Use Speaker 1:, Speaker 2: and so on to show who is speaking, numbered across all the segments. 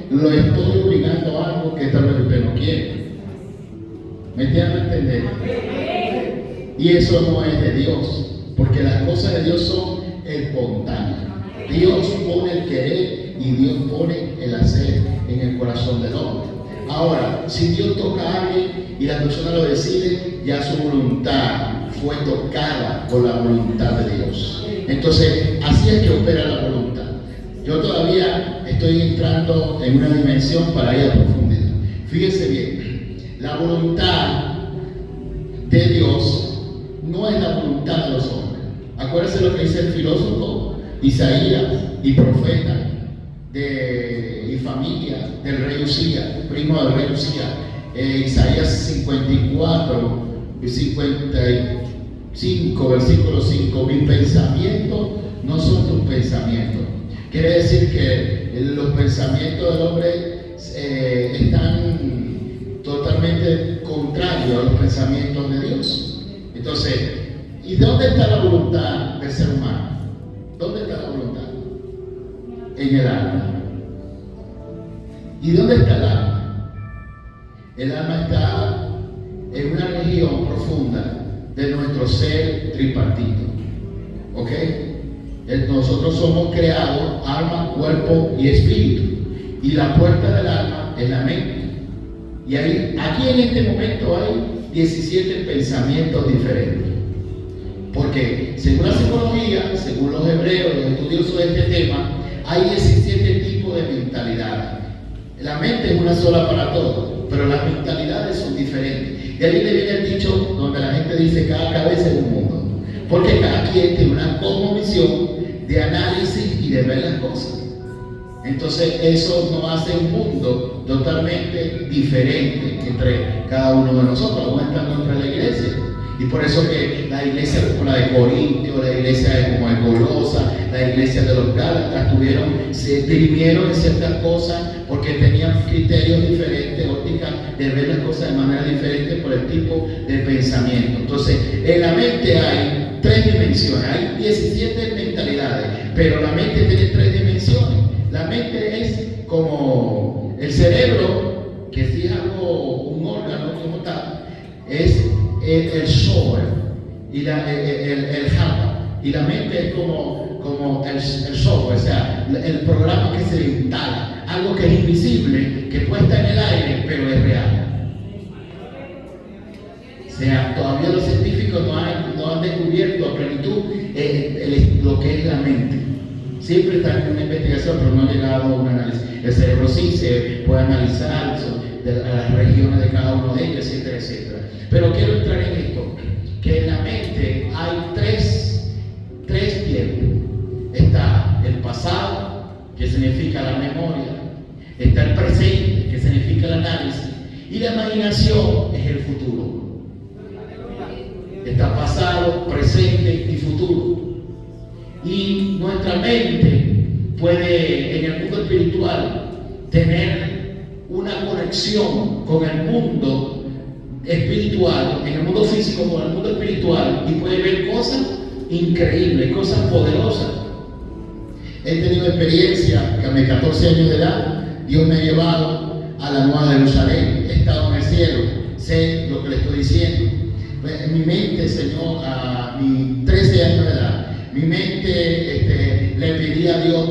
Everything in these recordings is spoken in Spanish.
Speaker 1: lo estoy obligando a algo que tal vez usted no quiere. ¿Me entienden a entender? Y eso no es de Dios, porque las cosas de Dios son espontáneas. Dios pone el querer y Dios pone el hacer en el corazón del hombre. Ahora, si Dios toca a alguien y la persona lo decide, ya su voluntad fue tocada por la voluntad de Dios. Entonces, así es que opera la voluntad. Yo todavía estoy entrando en una dimensión para ir a profundidad. Fíjense bien, la voluntad de Dios no es la voluntad de los hombres. Acuérdense lo que dice el filósofo Isaías y profeta y familia del rey Usías, primo del rey Usías. Isaías 54 y 55, versículo 5. Mis pensamientos no son tus pensamientos. Quiere decir que los pensamientos del hombre están totalmente contrarios a los pensamientos de Dios. Entonces, ¿y dónde está la voluntad del ser humano? ¿Dónde está la voluntad? En el alma. ¿Y dónde está el alma? El alma está en una región profunda de nuestro ser tripartito. ¿Ok? Nosotros somos creados alma, cuerpo y espíritu. Y la puerta del alma es la mente. Y aquí en este momento hay 17 pensamientos diferentes. Porque según la psicología, según los hebreos, los estudiosos de este tema, hay 17 tipos de mentalidades. La mente es una sola para todos, pero las mentalidades son diferentes. De ahí le viene el dicho donde la gente dice cada cabeza es un mundo. Porque cada quien tiene una cosmovisión de análisis y de ver las cosas. Entonces eso nos hace un mundo totalmente diferente entre cada uno de nosotros, aún estando entre la iglesia. Y por eso que la iglesia como la de Corintio, la iglesia como de Colosa, la iglesia de los Gálatas se dirimieron en ciertas cosas porque tenían criterios diferentes, ópticas de ver las cosas de manera diferente por el tipo de pensamiento. Entonces, en la mente hay 3 dimensiones, hay 17 mentalidades, pero la mente tiene 3 dimensiones. La mente es como el cerebro, que si es algo, un órgano como tal, es el software y el hardware, y la mente es como el software, o sea, el programa que se instala, algo que es invisible, que puede estar en el aire, pero es real. O sea, todavía los científicos no han descubierto a plenitud lo que es la mente. Siempre está en una investigación, pero no ha llegado a un análisis. El cerebro sí se puede analizar de las regiones de cada uno de ellos, etcétera, etcétera. Pero quiero entrar en esto, que en la mente hay tres tiempos. Está el pasado, que significa la memoria. Está el presente, que significa el análisis. Y la imaginación es el futuro. Está pasado, presente y futuro. Y nuestra mente puede, en el mundo espiritual, tener una conexión con el mundo espiritual, en el mundo físico con el mundo espiritual, y puede ver cosas increíbles, cosas poderosas. He tenido experiencia que a mis 14 años de edad Dios me ha llevado a la Nueva Jerusalén, he estado en el cielo, sé lo que le estoy diciendo. En mi mente, Señor, a mis 13 años de edad, mi mente le pedí a Dios,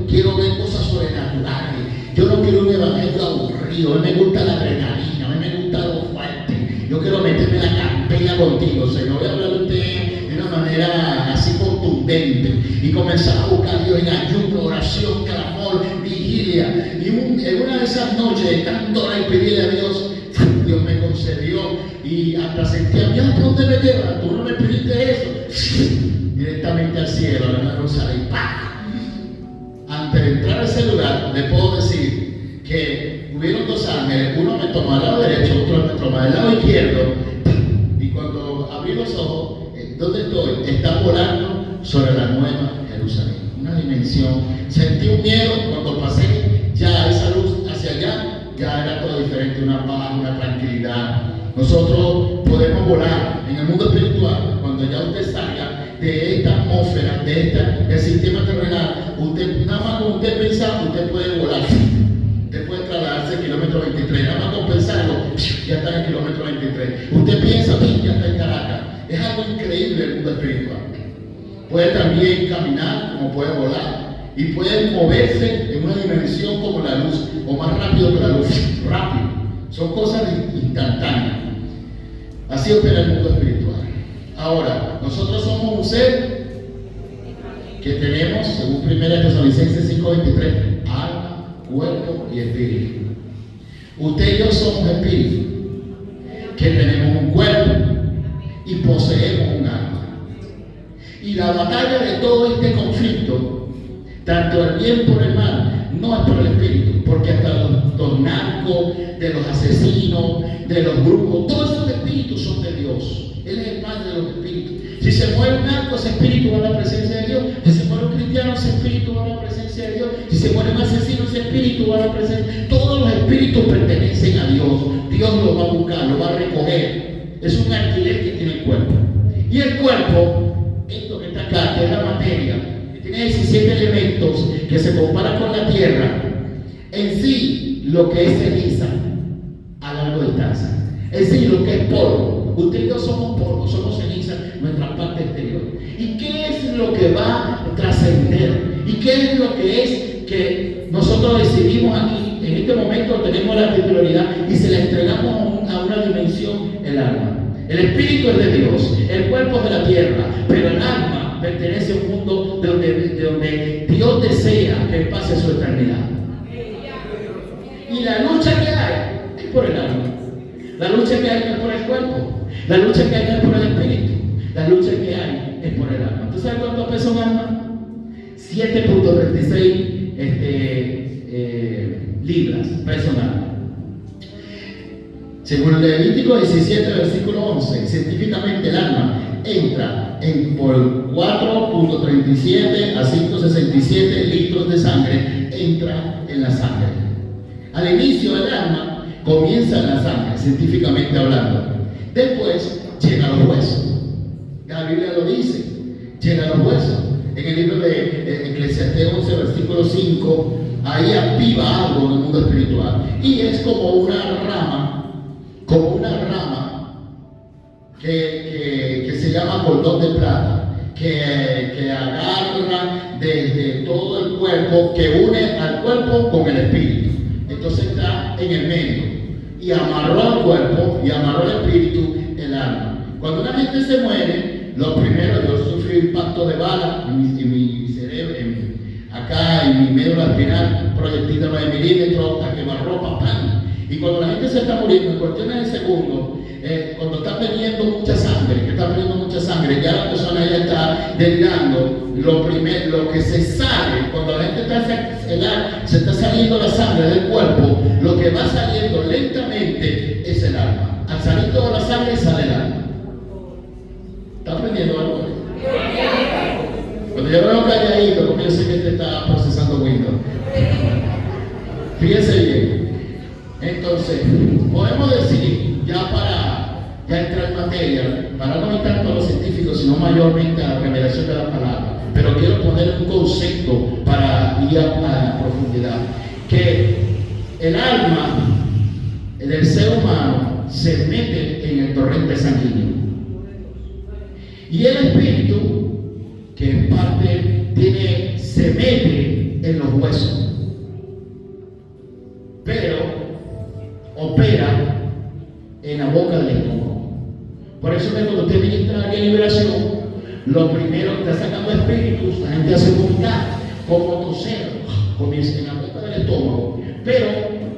Speaker 1: quiero ver cosas sobrenaturales. Yo no quiero un evangelio aburrido, a mí me gusta la adrenalina, a mí me gusta lo fuerte. Yo quiero meterme en la campera contigo, Señor. Voy a hablar de usted de una manera así contundente y comenzar a buscar a Dios en ayuno, oración, clamor, vigilia. Y en una de esas noches de tanto orar y pedirle a Dios, Dios me concedió y hasta sentía, Dios, ¿por dónde me llevas? Tú no me pediste eso. Directamente al cielo, a la Nueva Jerusalén. Antes de entrar a ese lugar, le puedo decir que hubieron 2 ángeles, uno me tomó al lado derecho, otro me tomó al lado izquierdo, y cuando abrí los ojos, ¿dónde estoy? Está volando sobre la Nueva Jerusalén, una dimensión. Sentí un miedo cuando pasé ya esa luz hacia allá, ya era todo diferente, una paz, una tranquilidad. Nosotros podemos volar en el mundo espiritual cuando ya usted salga de esta atmósfera, del sistema terrenal. Usted, nada más con usted pensar, usted puede volar. Usted ya está en el kilómetro 23. Usted piensa, ya está en Caracas. Es algo increíble el mundo espiritual. Puede también caminar como puede volar y puede moverse en una dimensión como la luz o más rápido que la luz. Rápido. Son cosas instantáneas. Así opera el mundo espiritual. Ahora, nosotros somos un ser que tenemos, según 1 Tesalonicenses 5:23, alma, cuerpo y espíritu. Usted y yo somos espíritu, que tenemos un cuerpo y poseemos un alma. Y la batalla de todo este conflicto, tanto el bien por el mal, no es por el espíritu, porque hasta los narcos, de los asesinos, de los grupos, todos esos espíritus son de Dios. Él es el padre de los espíritus. Si se muere un narco, ese espíritu va a la presencia de Dios. Si se muere un cristiano, ese espíritu va a la presencia de Dios. Si se muere un asesino, ese espíritu va a la presencia. Todos los espíritus pertenecen a Dios. Dios lo va a buscar, lo va a recoger. Es un alquiler que tiene el cuerpo. Y el cuerpo, esto que está acá, que es la materia, que tiene 17 elementos que se comparan con la tierra, en sí lo que es ceniza a larga distancia. En sí lo que es polvo. Usted y yo somos polvo, somos ceniza, nuestra parte exterior. ¿Y qué es lo que va a trascender? ¿Y qué es lo que es que nosotros decidimos aquí? En este momento tenemos la titularidad y se la entregamos a una dimensión, el alma. El espíritu es de Dios, el cuerpo es de la tierra, pero el alma pertenece a un mundo donde Dios desea que pase su eternidad. Y la lucha que hay es por el alma. La lucha que hay no es por el cuerpo. La lucha que hay no es por el espíritu. La lucha que hay es por el alma. ¿Tú sabes cuánto pesa un alma? 7.36 libras pesa un alma. Según el Levítico 17, versículo 11, científicamente el alma entra por 4.37 a 5.67 litros de sangre, entra en la sangre. Al inicio del alma comienza en la sangre, científicamente hablando. Después llega a los huesos. La Biblia lo dice, llega a los huesos. En el libro de Eclesiastés 11, versículo 5, ahí aviva algo en el mundo espiritual. Y es como una rama que se llama cordón de plata, que agarra desde todo el cuerpo, que une al cuerpo con el espíritu. Entonces está en el medio y amarró al cuerpo y amarró al espíritu el alma. Cuando una gente se muere, lo primero, yo sufrí impacto de bala en mi cerebro, acá en mi médula espinal, proyectil de 9 milímetros, a quemarropa, pan. Y cuando la gente se está muriendo, en cuestiones de segundos, cuando está perdiendo mucha sangre, ya la persona ya está delirando, lo que se sale, cuando la gente se está saliendo la sangre del cuerpo, lo que va saliendo lentamente es el alma. Al salir toda la sangre sale el alma. ¿Está aprendiendo algo? Cuando yo veo calladito, como yo sé que este está procesando Windows. Fíjense bien. Entonces, podemos decir, ya entrar en materia, para no ir tanto a los científicos, sino mayormente a la revelación de la palabra, pero quiero poner un concepto para ir a profundidad, que el alma del ser humano se mete en el torrente sanguíneo, y el espíritu, que en parte se mete en los huesos, pero opera en la boca del estómago. Por eso que cuando usted ministra en liberación, lo primero que está sacando espíritus, la gente hace vomitar, como toser, comienza en la boca del estómago, pero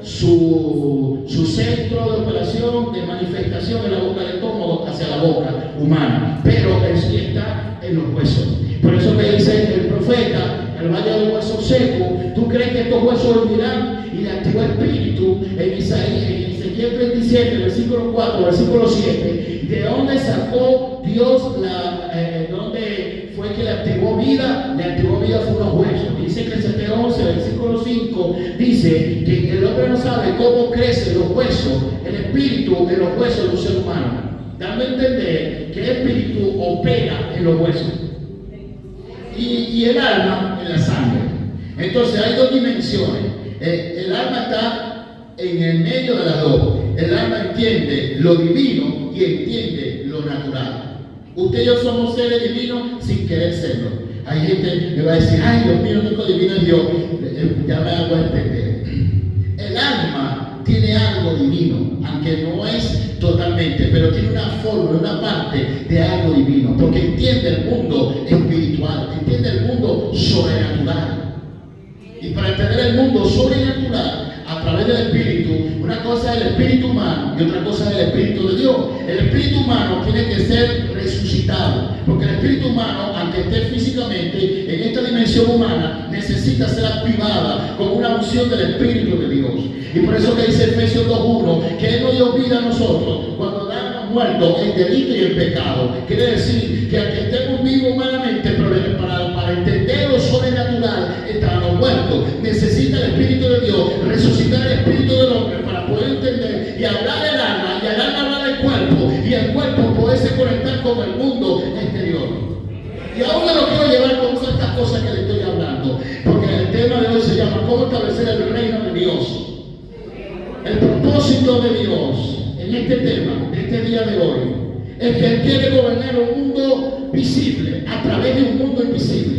Speaker 1: su centro de operación, de manifestación es la boca del estómago hacia la boca humana, pero él sí está en los huesos. Por eso que dice el profeta, el valle de huesos secos, ¿tú crees que estos huesos vivirán? Y le activó espíritu en Ezequiel 37, versículo 4, versículo 7. ¿De dónde sacó Dios dónde fue que le activó vida? Le activó vida fue unos huesos. Dice que Ezequiel 11, versículo 5, dice que el hombre no sabe cómo crecen los huesos, el espíritu en los huesos de un ser humano. Dando a entender que el espíritu opera en los huesos. Y el alma en la sangre. Entonces hay dos dimensiones. El alma está en el medio de las dos. El alma entiende lo divino y entiende lo natural. Usted y yo somos seres divinos sin querer serlo. Hay gente que va a decir, ay, Dios mío, el único divino es Dios. Ya me hago entender. El alma tiene algo divino, aunque no es totalmente, pero tiene una forma, una parte de algo divino, porque entiende el mundo espiritual, entiende el mundo sobrenatural. Y para entender el mundo sobrenatural, a través del Espíritu, una cosa es el Espíritu humano y otra cosa es el Espíritu de Dios. El Espíritu humano tiene que ser resucitado, porque el Espíritu humano, aunque esté físicamente en esta dimensión humana, necesita ser activada con una unción del Espíritu de Dios. Y por eso que dice Efesios 2:1, que Él nos dio vida a nosotros cuando damos muerto el delito y el pecado. Quiere decir que aunque estemos vivos humanamente, pero para entender lo sobrenatural, estamos muertos. Necesita el Espíritu de Dios resucitar el espíritu del hombre para poder entender y hablar el alma, y el alma hablar el cuerpo, y el cuerpo poderse conectar con el mundo exterior. Y ahora lo quiero llevar con todas estas cosas que le estoy hablando, porque el tema de hoy se llama ¿cómo establecer el reino de Dios? El propósito de Dios en este tema, en este día de hoy, es que Él quiere gobernar un mundo visible a través de un mundo invisible.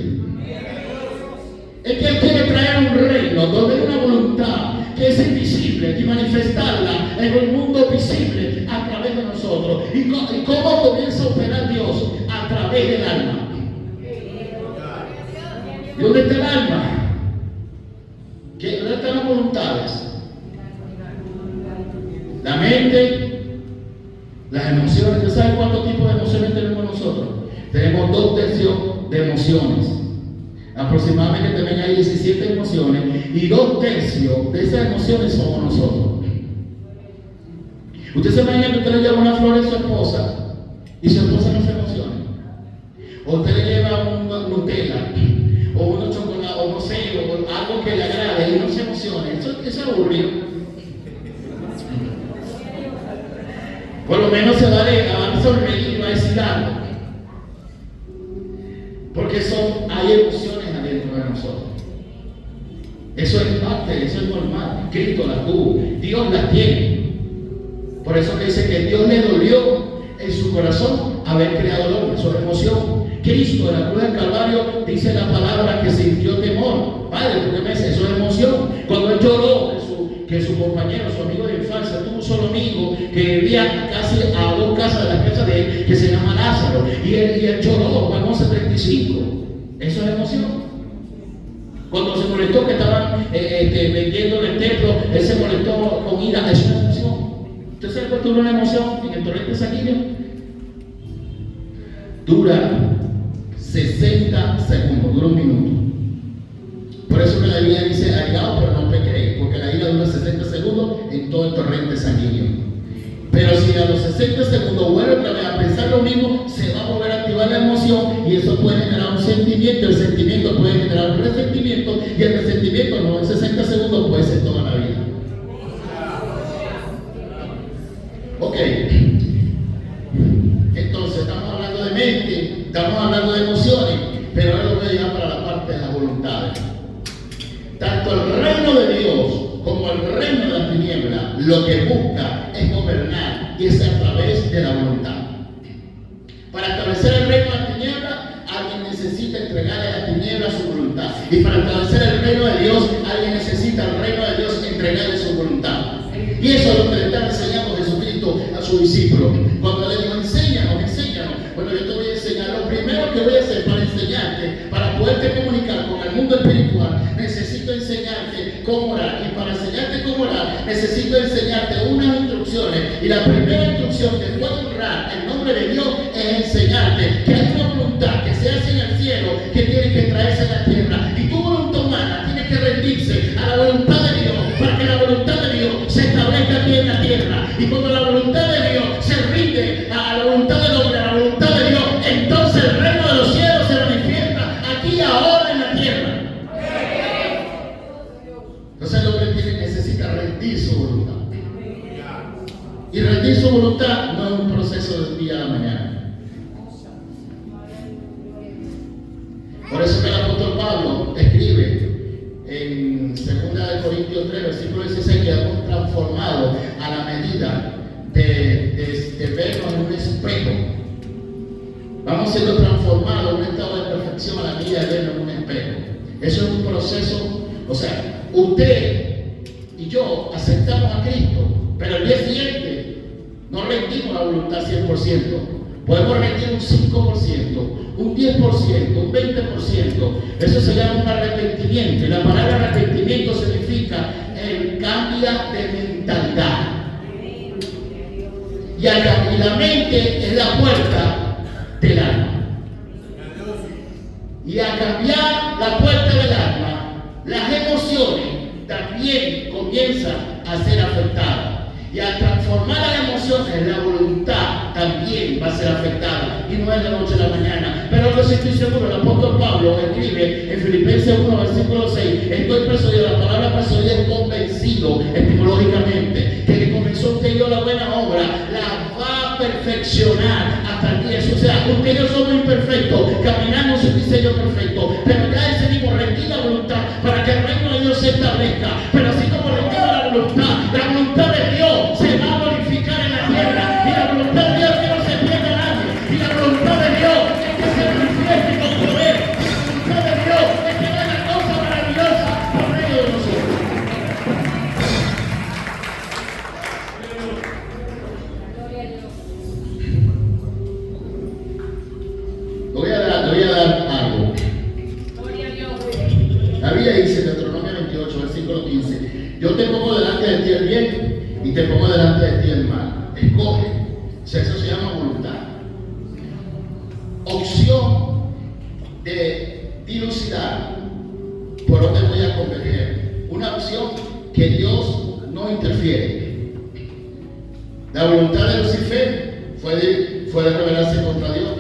Speaker 1: Es que Él quiere traer un reino donde hay una voluntad que es invisible y manifestarla en un mundo visible a través de nosotros. ¿Y cómo comienza a operar Dios? A través del alma. ¿Y dónde está el alma? ¿Dónde están las voluntades? La mente, las emociones. ¿Usted sabe cuántos tipos de emociones tenemos nosotros? Tenemos 2/3 de emociones. Aproximadamente también hay 17 emociones y 2/3 de esas emociones somos nosotros. Usted se imagina que usted le lleva una flor a su esposa y su esposa no se emociona. O usted le lleva un Nutella o unos chocolates o no sé, o algo que le agrade y no se emociona. Eso es aburrido. Por lo menos se va a sonreír y va a decir algo. Porque hay emociones adentro de nosotros. Eso es parte, eso es normal. Cristo las tuvo, Dios las tiene. Por eso que dice que Dios le dolió en su corazón haber creado al hombre, su emoción. Cristo en la cruz del Calvario dice la palabra que sintió temor. Padre, ¿por qué me dice? Eso es emoción. Cuando Él lloró que su compañero, su amigo de infancia, tuvo un solo amigo que vivía casi a 2 casas de la casa de él, que se llama Lázaro, y él lloró, Juan 11:35. Eso es emoción. Cuando se molestó que estaban vendiendo en el templo, él se molestó con ira. Es una emoción. ¿Usted sabe cuánto dura una emoción en el torrente sanguíneo? Dura 60 segundos, dura 1 minuto. Por eso que la Biblia dice, airado pero no pequéis, porque la ira dura 60 segundos en todo el torrente sanguíneo. Pero si a los 60 segundos vuelve otra vez a pensar lo mismo, se va a volver a activar la emoción y eso puede generar un sentimiento. El sentimiento puede generar un resentimiento y el resentimiento no en 60 segundos, puede ser toda la vida. Ok. Entonces estamos hablando de mente, estamos hablando de emociones, pero ahora lo voy a llevar para la parte de las voluntades. Tanto el reino de Dios como el reino de las tinieblas lo que busca es gobernar y es a través de la voluntad. Para establecer el reino de las tinieblas, alguien necesita entregarle a las tinieblas su voluntad. Y para establecer el reino de Dios, alguien necesita al reino de Dios entregarle su voluntad. Y eso es lo que le está enseñando Jesucristo a sus discípulos. Cuando le dijo, enséñanos, enséñanos. Bueno, yo te voy a enseñar. Lo primero que voy a hacer para enseñarte, para poderte comunicar con el mundo espiritual, necesito enseñarte cómo orar. Y para enseñarte cómo orar, necesito enseñarte unas instrucciones. Y la primera instrucción después de orar el nombre de Dios es enseñarte que hay una voluntad que se hace en el cielo que tiene que traerse a la tierra. Y tu voluntad humana tiene que rendirse a la voluntad de Dios para que la voluntad de Dios se establezca aquí en la tierra. Y cuando la voluntad de Dios se rinde a la voluntad del hombre, a la voluntad de Dios, entonces el reino de los cielos se manifiesta aquí ahora en la tierra. Entonces el hombre necesita rendir su voluntad. Y rendir su voluntad no es un proceso del día a la mañana. Por eso que el apóstol Pablo escribe en 2 Corintios 3, versículo 16, que hemos transformado a la medida de vernos en un espejo. Vamos siendo transformados en un estado de perfección a la medida de vernos en un espejo. Eso es un proceso. O sea, usted y yo aceptamos a Cristo, pero el día siguiente no rendimos la voluntad 100%. Podemos rendir un 5%, un 10%, un 20%. Eso se llama un arrepentimiento. Y la palabra arrepentimiento significa el cambio de mentalidad. Y la mente es la puerta del alma. Y a cambiar la puerta del alma, las emociones también comienzan a ser afectadas. Y al transformar las emociones, la voluntad también va a ser afectada. Y no es de la noche a la mañana. Pero lo que sí estoy seguro, el apóstol Pablo escribe en Filipenses 1, versículo 6: estoy persuadido, la palabra persuadido es convencido etimológicamente, que el que comenzó usted y yo la buena obra, la va a perfeccionar hasta el día. O sea, usted y yo somos imperfectos, caminando en su diseño perfecto, pero ya decidimos rendir la voluntad para que el reino de Dios se establezca. Pero así como rendimos la voluntad de Dios se va a glorificar en la tierra, y la voluntad de Dios que no se pierda nadie, y la voluntad de Dios es que se manifieste con poder, la voluntad de Dios es que haga cosas maravillosas por medio de nosotros. Te voy a dar algo. La Biblia dice en Deuteronomio 28, versículo 15: yo te pongo delante de ti el bien y te pongo delante de ti el mal. Escoge. O sea, eso se llama voluntad. Opción de dilucidar por dónde voy a converger. Una opción que Dios no interfiere. La voluntad de Lucifer fue de rebelarse contra Dios.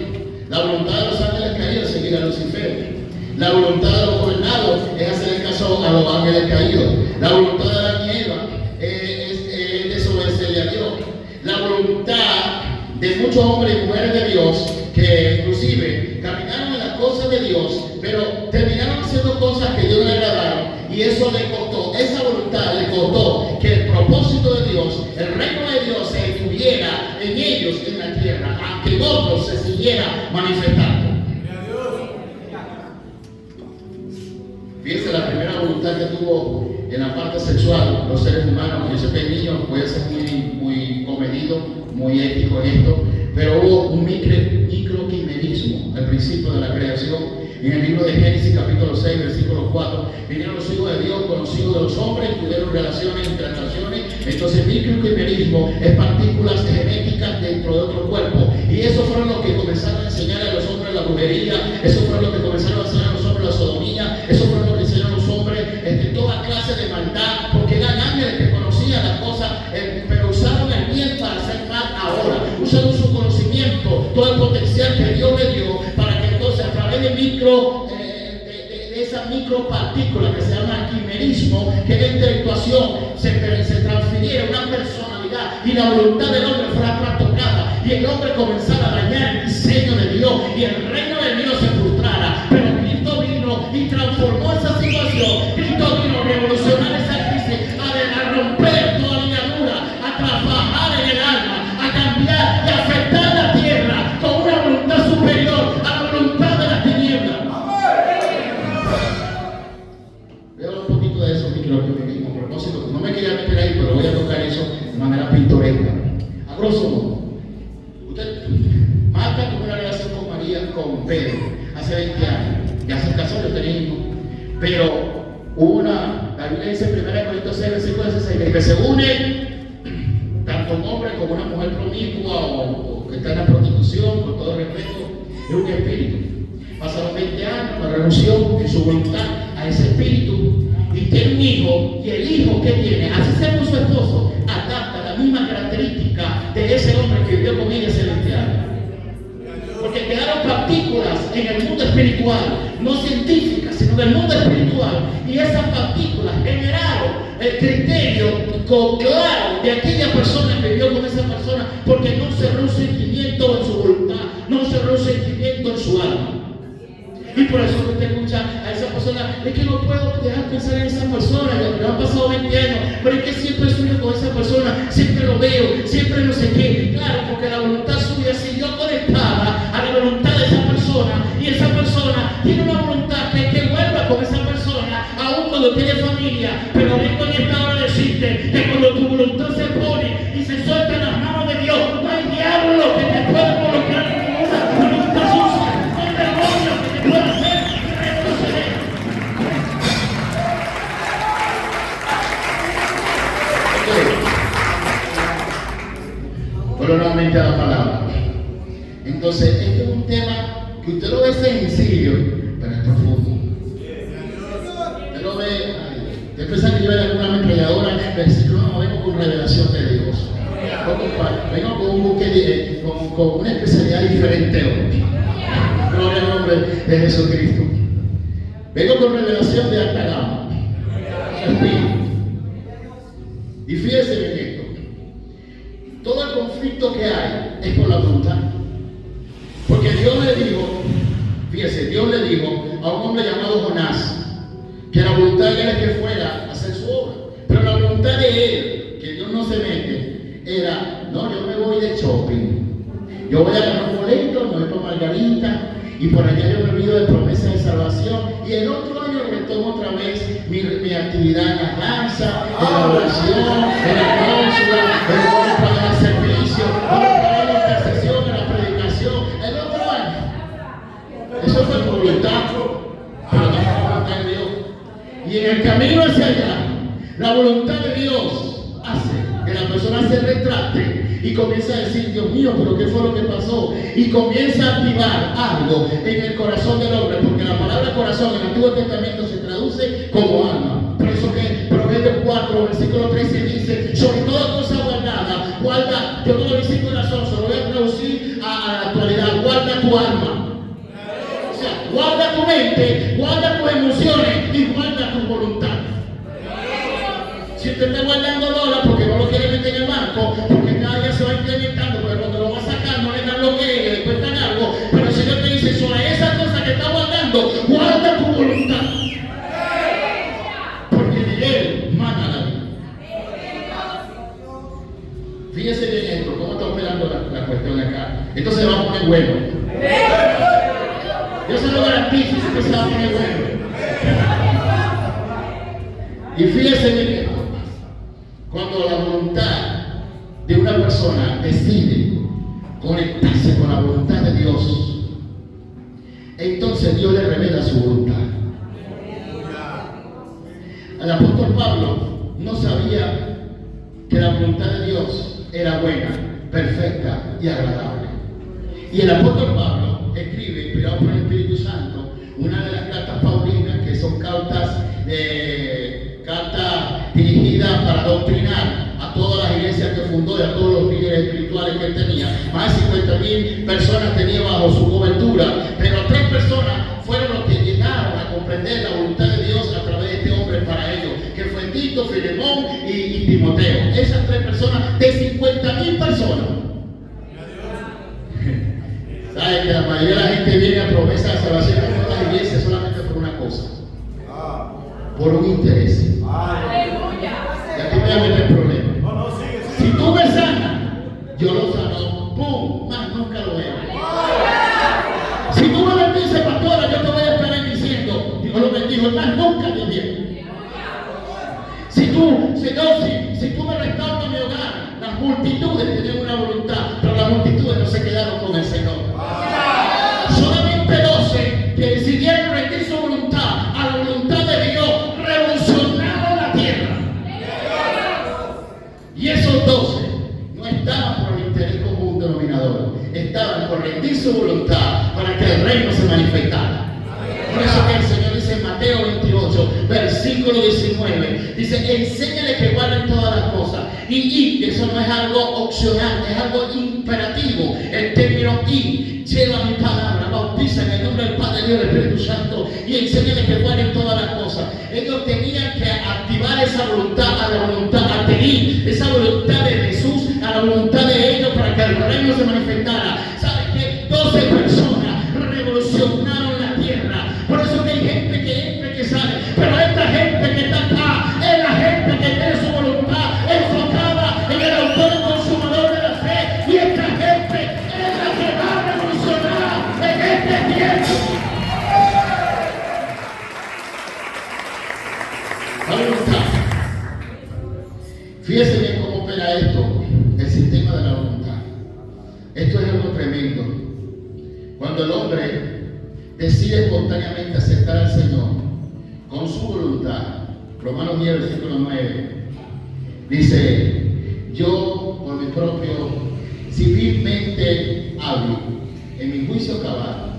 Speaker 1: La voluntad de los ángeles caídos es seguir a Lucifer. La voluntad de los gobernados es hacer el caso a los ángeles caídos. La voluntad de Adán y Eva es desobedecerle a Dios. La voluntad de muchos hombres y mujeres de Dios que inclusive caminaron en las cosas de Dios, pero terminaron haciendo cosas que Dios no le agradaron, y eso le costó, esa voluntad le costó que el propósito de Dios, el reino de Dios se detuviera en ellos en la tierra, aunque en otros se siguiera manifestando. Fíjense, la primera voluntad que tuvo en la parte sexual los seres humanos, yo sé que el niño puede ser muy comedido, muy ético en esto, pero hubo un microquimerismo al principio de la creación. En el libro de Génesis capítulo 6, versículo 4, vinieron los hijos de Dios con los hijos de los hombres, tuvieron relaciones, interacciones. Entonces el microquimerismo es partículas genéticas dentro de otro cuerpo, y eso fueron los que comenzaron a enseñar a los hombres la brujería, eso fueron los que comenzaron a enseñar a los hombres la sodomía, eso fueron los que enseñaron a los hombres toda clase de maldad, porque eran ángeles que conocían las cosas, pero usaron el bien para hacer mal ahora, usaron su conocimiento, todo el potencial que Dios le dio, para que entonces a través de esa micropartícula que se llama quimerismo, que es la intelectuación, se transfiriera una personalidad y la voluntad del hombre fuera trastocada, y el hombre comenzara a dañar el diseño de Dios y el reino de Dios se frustrara. Pero Cristo vino y transformó esa situación. Cristo vino a revolucionar esa crisis, a romper toda ligadura, a trabajar en el alma, a cambiar y a afectar la tierra con una voluntad superior a la voluntad de las tinieblas. Veo un poquito de eso, microquimerismo, a propósito, no me quería meter ahí, pero voy a tocar eso de manera pintoresca. A grosso modo, Marta tuvo una relación con María, con Pedro, hace 20 años. Ya se casó, yo tenía hijos. Pero hubo la Biblia dice en 1 Corintios 6, versículo 16, que se une tanto un hombre como una mujer promiscua o que está en la prostitución, con todo respeto, es un espíritu. Pasaron 20 años, la renunció en su voluntad a ese espíritu, y tiene un hijo, y el hijo que tiene, así sea con su esposo, adapta la misma característica de ese hombre que vivió con ella hace 20 años. Porque quedaron partículas en el mundo espiritual, no científicas, sino del mundo espiritual, y esas partículas generaron el criterio claro de aquella persona que vivió con esa persona, porque no cerró un sentimiento en su voluntad, no cerró un sentimiento en su alma. Y por eso usted escucha a esa persona: es que no puedo dejar pensar en esa persona, ya han pasado 20 años, pero es que siempre sueño con esa persona, siempre lo veo, siempre no sé qué. Claro, porque la voluntad suya siguió conectada a la voluntad de esa persona, y esa persona tiene una voluntad que vuelva con esa persona, aún cuando tiene familia. Pero vengo en esta hora a decirte que cuando tu voluntad se pone y se suelta en las manos de Dios, no hay diablo que te pueda colocar en una voluntad sucia, no hay demonio que te pueda hacer retroceder. Pero nuevamente a la palabra. Entonces, este es un tema que usted lo ve sencillo, pero es profundo. Usted lo ve, usted piensa que yo era una ametralladora, versículo, no, vengo con revelación de Dios. Vengo con un buque, con una especialidad diferente hoy. Gloria al nombre de Jesucristo. Vengo con revelación de alta gama. Y fíjese en esto. Todo el conflicto que hay es por la voluntad. Porque Dios le dijo, fíjese, Dios le dijo a un hombre llamado Jonás que la voluntad de él es que fuera a hacer su obra. Pero la voluntad de él, que Dios no se mete, era, no, yo me voy de shopping. Yo voy a ganar boletos, me voy para Margarita, y por allá yo me olvido de promesas de salvación. Y el otro año retomo otra vez mi actividad en la danza, en la oración, en la cláusula, en el servicio, en la intercesión, en la predicación. El otro año. Eso fue por voluntad, pero no fue la voluntad de Dios. Y en el camino hacia allá, la voluntad de Dios hace que la persona se retracte y comienza a decir, Dios mío, pero ¿qué fue lo que pasó? Y comienza a activar algo en el corazón del hombre, porque la palabra corazón en el Antiguo Testamento se traduce como alma. Por eso que Proverbios 4, versículo 13 dice, sobre toda cosa guardada, guarda, yo no lo hice corazón, se lo voy a traducir a la actualidad, guarda tu alma. O sea, guarda tu mente, guarda tus emociones y guarda tu voluntad. Si usted está guardando dólares porque no lo quiere meter en el banco, porque cada día se va incrementando, pero cuando lo va a sacar no le dan lo que es, le cuestan algo. Pero el Señor te dice, sobre esa cosa que está guardando, guarda tu voluntad. Porque de Él mana la vida. Fíjese bien esto, cómo está operando la cuestión acá. Esto se va a poner bueno. Yo se lo garantizo, esto se va a poner bueno. Y fíjese bien esto. Cuando la voluntad de una persona decide conectarse con la voluntad de Dios, entonces Dios le revela su voluntad. El apóstol Pablo no sabía que la voluntad de Dios era buena, perfecta y agradable. Y el apóstol Pablo escribe, inspirado por el Espíritu Santo, una de las cartas paulinas, que son cartas dirigidas para doctrinar a todas las iglesias que fundó y a todos los líderes espirituales que él tenía. Más de 50,000 personas tenía bajo su cobertura, pero 3 personas fueron los que llegaron a comprender la voluntad de Dios a través de este hombre para ellos, que fue Tito, Filemón y Timoteo. Esas 3 personas de 50,000 personas. ¿Sabe que la mayoría de la gente viene a promesa de salvación a todas las iglesias solamente por una cosa? Por un interés. Y aquí me voy a meter el problema. Si tú me sanas, yo lo sano, ¡pum! Más nunca lo veo. Si tú me bendices, pastora, yo te voy a estar bendiciendo. Dios lo bendijo, más nunca te viene. Si tú me restauras mi hogar, las multitudes tienen una voluntad, pero las multitudes no se quedaron con el Señor. Solamente 12 que decidieron rendir su voluntad a la voluntad de Dios revolucionaron la tierra. Y esos 12 no estaban por el interés común denominador, estaban por rendir su voluntad para que el reino se manifestara. Por eso que el Señor dice en Mateo 28, versículo 19, dice, enséñale que guarden todas las cosas. Y eso no es algo opcional, es algo imperativo. El término y lleva mi palabra, bautiza en el nombre del Padre, Dios y del Espíritu Santo, y enséñale que guarden todas las cosas. Ellos tenían que activar esa voluntad, a la voluntad, a pedir esa voluntad de Jesús, a la voluntad de ellos para que el reino se manifestara. ¿Sabes qué? 12 personas revolucionaron la tierra. Por eso que hay gente que entra y que sale, pero esta gente Cuando el hombre decide espontáneamente aceptar al Señor con su voluntad, Romanos 10, versículo 9, dice: yo por mi propio civilmente hábil, en mi juicio cabal,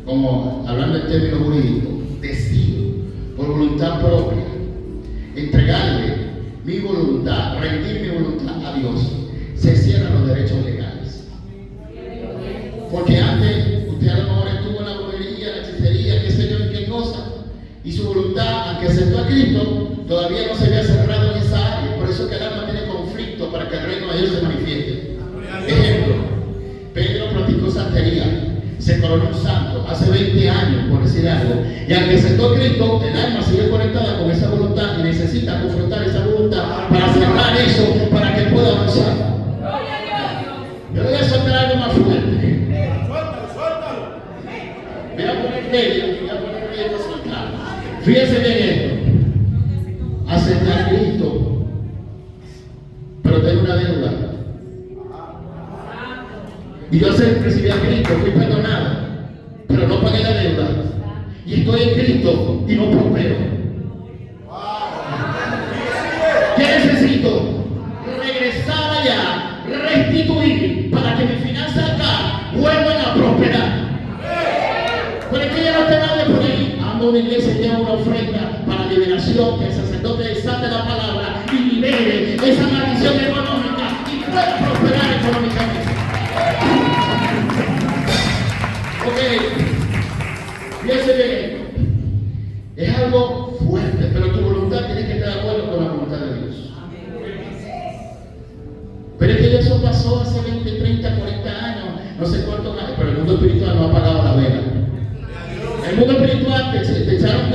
Speaker 1: como hablando en términos jurídicos, decido por voluntad propia entregarle mi voluntad, rendir mi voluntad a Dios, se cierran los derechos legales. Porque antes usted a lo mejor estuvo en la brujería, la hechicería, qué sé yo, en qué cosa, y su voluntad, aunque aceptó a Cristo, todavía no se había cerrado en esa área. Por eso que el alma tiene conflicto para que el reino de Dios se manifieste. Ejemplo: Pedro practicó santería, se coronó un santo hace 20 años, por decir algo, y aunque aceptó a Cristo, el alma sigue conectada con esa voluntad y necesita confrontar esa voluntad para cerrar eso, para que pueda avanzar. Yo le voy a soltar algo más fuerte. Voy a poner medio, voy a poner medio para soltar. Fíjense bien esto: aceptar a Cristo, pero tengo una deuda. Y yo recibí a Cristo, fui perdonado, pero no pagué la deuda. Y estoy en Cristo y no prospero. ¿Qué necesito? Regresar allá, restituir, para que mis finanzas acá vuelvan a prosperar. Pero es que ya no te nadie por ahí. Ando a una iglesia y lleva una ofrenda para liberación, que el sacerdote desate la palabra y libere esa maldición económica y pueda prosperar económicamente. Ok, fíjense bien esto. Es algo fuerte, pero tu voluntad tiene que estar de acuerdo con la voluntad de Dios. Pero es que eso pasó hace 20, 30, 40 años, no sé cuántos años, pero el mundo espiritual no ha apagado la vela. El mundo espiritual te echaron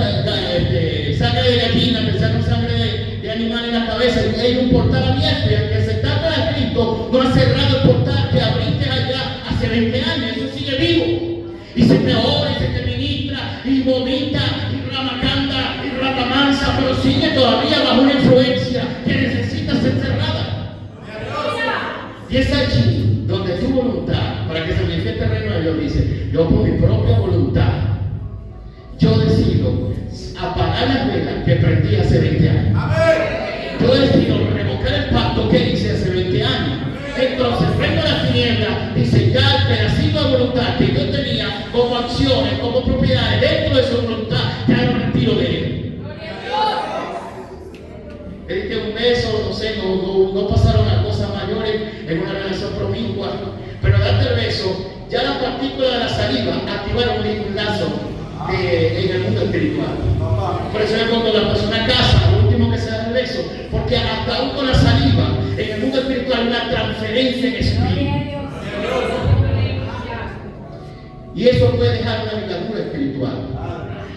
Speaker 1: sangre de gallina, te echaron sangre de animal en la cabeza, y hay un portal abierto, y aunque se trata de Cristo, no ha cerrado el portal que abriste allá hace 20 años, eso sigue vivo. Y se te ora, y se te ministra, y vomita, y ramacanda, y ratamansa, pero sigue todavía bajo una influencia que necesita ser cerrada. Y es allí donde tu voluntad, para que se manifieste el reino de Dios, dice: yo por mi propia voluntad, yo decido apagar las velas que prendí hace 20 años. Yo decido revocar el pacto que hice hace 20 años. Entonces vengo a la tiniebla, dice: ya el pedacito de voluntad que yo tenía como acciones, como propiedades dentro de su voluntad, ya lo retiro de él. Es que un beso, no sé, no pasaron las cosas mayores en una relación promiscua, pero darte el beso, ya las partículas de la saliva activaron un lazo en el mundo espiritual. Por eso es cuando la persona casa, lo último que se da el beso, porque hasta aún con la saliva, en el mundo espiritual hay una transferencia en espíritu. Y eso puede dejar una ligadura espiritual.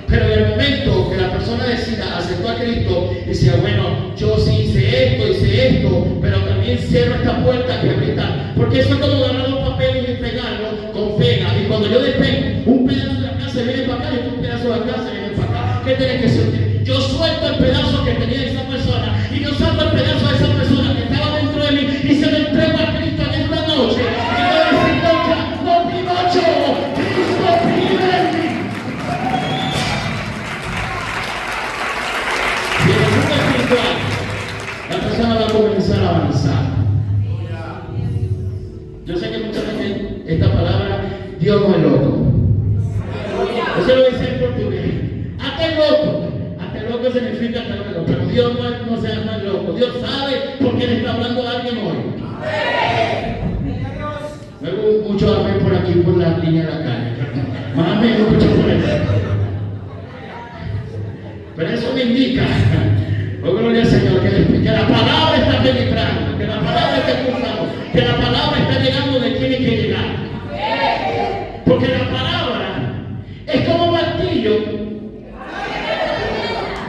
Speaker 1: Pero en el momento que la persona decida aceptar a Cristo, decía: bueno, yo sí hice esto, pero también cierro esta puerta que ahorita, porque eso es como agarrar un papel y pegarlo con pega. Y cuando yo despego, un pedazo de la casa viene para acá y un pedazo de la casa viene para acá. ¿Qué tiene que ser? Yo suelto el pedazo que tenía esa persona y yo saco el pedazo de esa persona que estaba dentro de mí y se lo entrego a Cristo en esta noche. Y yo decido: ya no vivo yo, Cristo vive en mí. Y en el mundo espiritual, la persona va a comenzar a avanzar. Yo sé que mucha gente, esta palabra, Dios no es loco. Eso lo dice en portugués. Hasta el loco. Hasta el loco significa hasta loco. Pero Dios no se llama loco. Dios sabe por qué le está hablando a alguien hoy. Luego mucho amén por aquí, por la línea de la calle. Más amén, mucho por eso. Pero eso me indica, oh gloria al Señor, que la palabra está penetrando, que la palabra está cruzando, que la palabra está llegando de quien hay que llegar. Porque la palabra es como un martillo.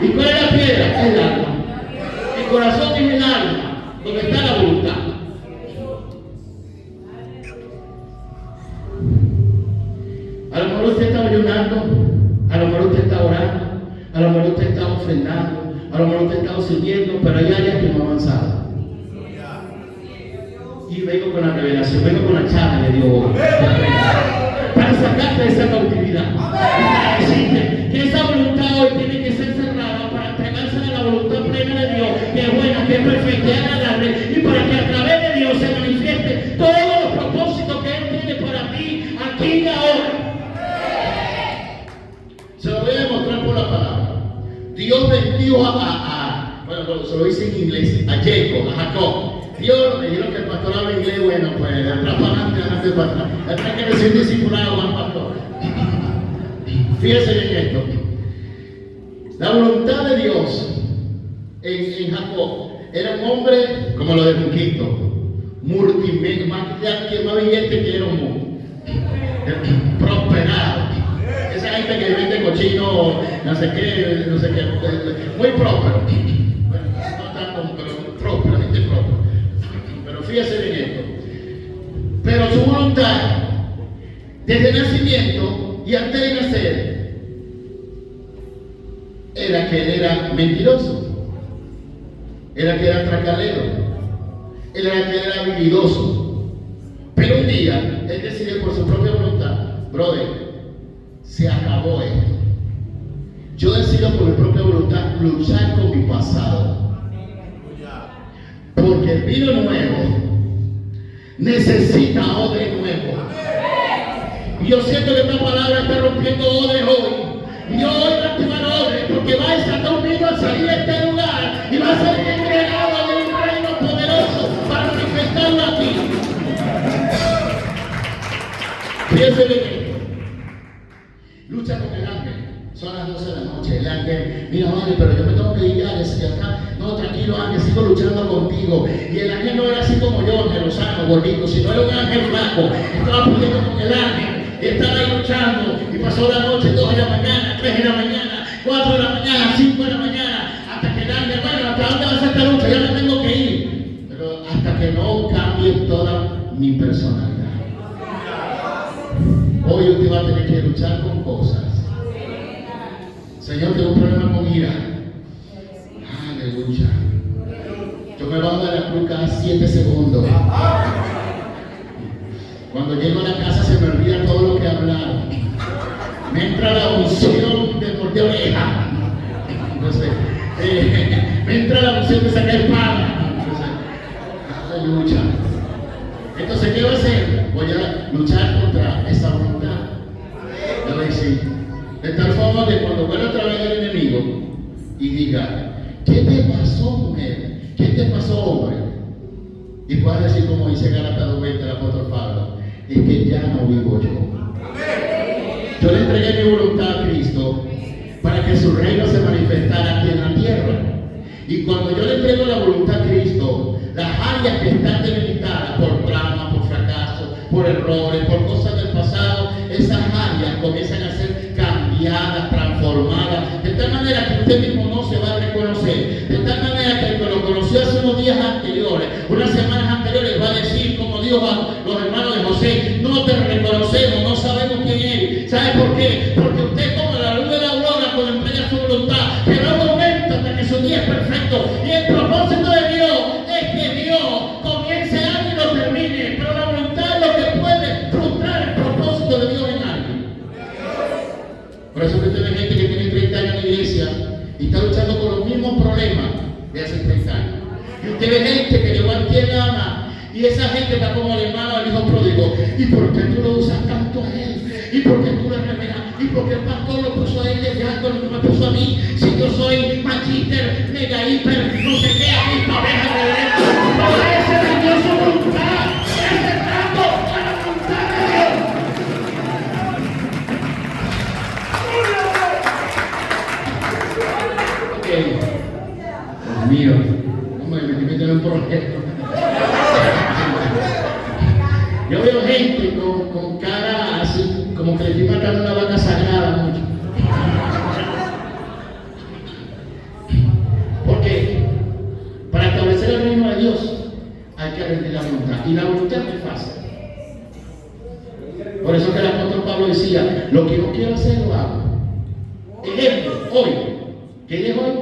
Speaker 1: ¿Y cuál es la piedra? El alma. El corazón es el alma, donde está la voluntad. A lo mejor usted está ayunando, a lo mejor usted está orando, a lo mejor usted está ofrendando, a lo mejor usted está sirviendo, pero hay áreas que no ha avanzado. Y vengo con la revelación, vengo con la charla de Dios. para sacarte de esa cautividad. Para decirte que esa voluntad hoy tiene que ser cerrada para entregársela a la voluntad plena de Dios, que es buena, que es perfecta, y agradable, y para que a través de Dios se manifieste todos los propósitos que Él tiene para ti aquí y ahora. Se lo voy a demostrar por la palabra. Dios bendijo bueno, se lo dice en inglés, a Jacob. Dios, me dijeron que el pastor habla inglés, bueno, pues atrás para adelante para atrás. Atrás que recién discipulado Juan Pastor. Fíjense bien esto. La voluntad de Dios en Jacob era un hombre como lo de Junquito, multimillonario, más billete que era un prosperado. Esa gente que vende cochino, no sé qué, muy próspero. Bueno, no tanto, pero próspero, gente próspera. Pero fíjese bien esto. Pero su voluntad, desde nacimiento y antes de nacer, era que él era mentiroso, era que era tracalero, era que era habilidoso. Pero un día, él decidió por su propia voluntad, brother, se acabó esto. Yo decido por mi propia voluntad luchar con mi pasado. Porque el vino nuevo necesita odre nuevo. Y yo siento que esta palabra está rompiendo odres hoy. Y yo hoy voy a activar odres porque va a desatar un vino a salir de este lugar y va a salir entregado de un reino poderoso para manifestarlo aquí. Fíjense bien. Lucha con el ángel. Son las 12 de la noche. El ángel, mira, vale, pero yo me tengo que ir ya desde acá. No, tranquilo, ángel, sigo luchando contigo. Y el ángel no era así como yo, Ángel Lozano, gordito, sino era un ángel flaco. Estaba peleando con el ángel. Y estaba ahí luchando. Y pasó la noche, 2 de la mañana, 3 de la mañana, 4 de la mañana, 5 de la mañana. Hasta que el ángel, bueno, ¿hasta dónde va a ser esta lucha? Ya me tengo que ir. Pero hasta que no cambie toda mi personalidad. Hoy usted va a tener que luchar con cosas. Señor, tengo un problema con ira. Aleluya. Yo me bajo de la cruz cada 7 segundos. Cuando llego a la casa se me olvida todo lo que he hablado. Me entra la unción de corte oreja. Entonces, me entra la unción de sacar espada. Aleluya. Entonces, ¿qué voy a hacer? Voy a luchar contra esa voluntad. Yo voy a decir, de tal forma que cuando vuelva a traer el enemigo y diga, ¿qué te pasó, mujer? ¿Qué te pasó, hombre? Y pueda decir, como dice Gálatas 2:20 el apóstol Pablo, es que ya no vivo yo. Yo le entregué mi voluntad a Cristo para que su reino se manifestara aquí en la tierra. Y cuando yo le entrego la voluntad a Cristo, las áreas que están debilitadas por trauma, por fracaso, por errores, por cosas del pasado, esas áreas comienzan a ser cambiadas, transformadas, de tal manera que usted mismo no se va a reconocer, de tal manera que el que lo conoció hace unos días anteriores, unas semanas anteriores, va a decir, como dijo a los hermanos de José, no te reconocemos, no sabemos quién eres. ¿Sabe por qué? Porque usted como la luz de la aurora cuando emplea su voluntad, que no momento hasta que su día es perfecto. Y el propósito de Dios es que Dios comience algo y lo termine, pero la voluntad es lo que puede frustrar el propósito de Dios en alguien. Por eso que usted ve gente que tiene 30 años en la iglesia y está luchando con los mismos problemas de hace 30 años. Y usted ve gente que llegó aquí en la ama y esa gente está como el hermano del hijo pródigo. ¿Y por qué tú lo usas tanto a él? ¿Y por qué tú le revelas? ¿Y por qué el pastor lo puso a él de diácono y no me puso a mí? Si yo soy magíster, mega hiper, no sé qué, aquí oveja de derecha. Pero ese es Dios su voluntad. Ese trato a la voluntad de Dios. Ok. Dios mío. Hombre, me metí en un problema. Yo veo gente con cara así, como que le estoy matando una vaca sagrada mucho. Porque para establecer el reino de Dios hay que rendir la voluntad. Y la voluntad no es fácil. Por eso que el apóstol Pablo decía, lo que no quiero hacer lo hago. Ejemplo, hoy. ¿Qué día es hoy?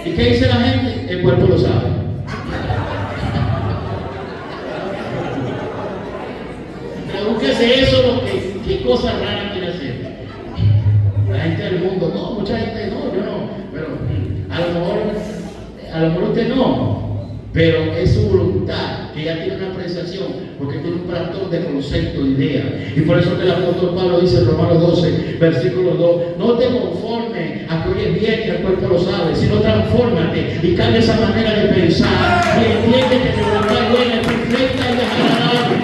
Speaker 1: ¿Y qué dice la gente? El cuerpo lo sabe. Búsquese de eso qué cosas raras quiere hacer. La gente del mundo, no, mucha gente no, yo no, pero a lo mejor usted no. Pero es su voluntad, que ya tiene una apreciación, porque tiene un trastorno de concepto, de idea. Y por eso que el apóstol Pablo dice en Romanos 12, versículo 2, no te conformes a que hoy es bien y el cuerpo lo sabe, sino transfórmate y cambia esa manera de pensar y entiende que tu voluntad es buena, es perfecta y es agradable.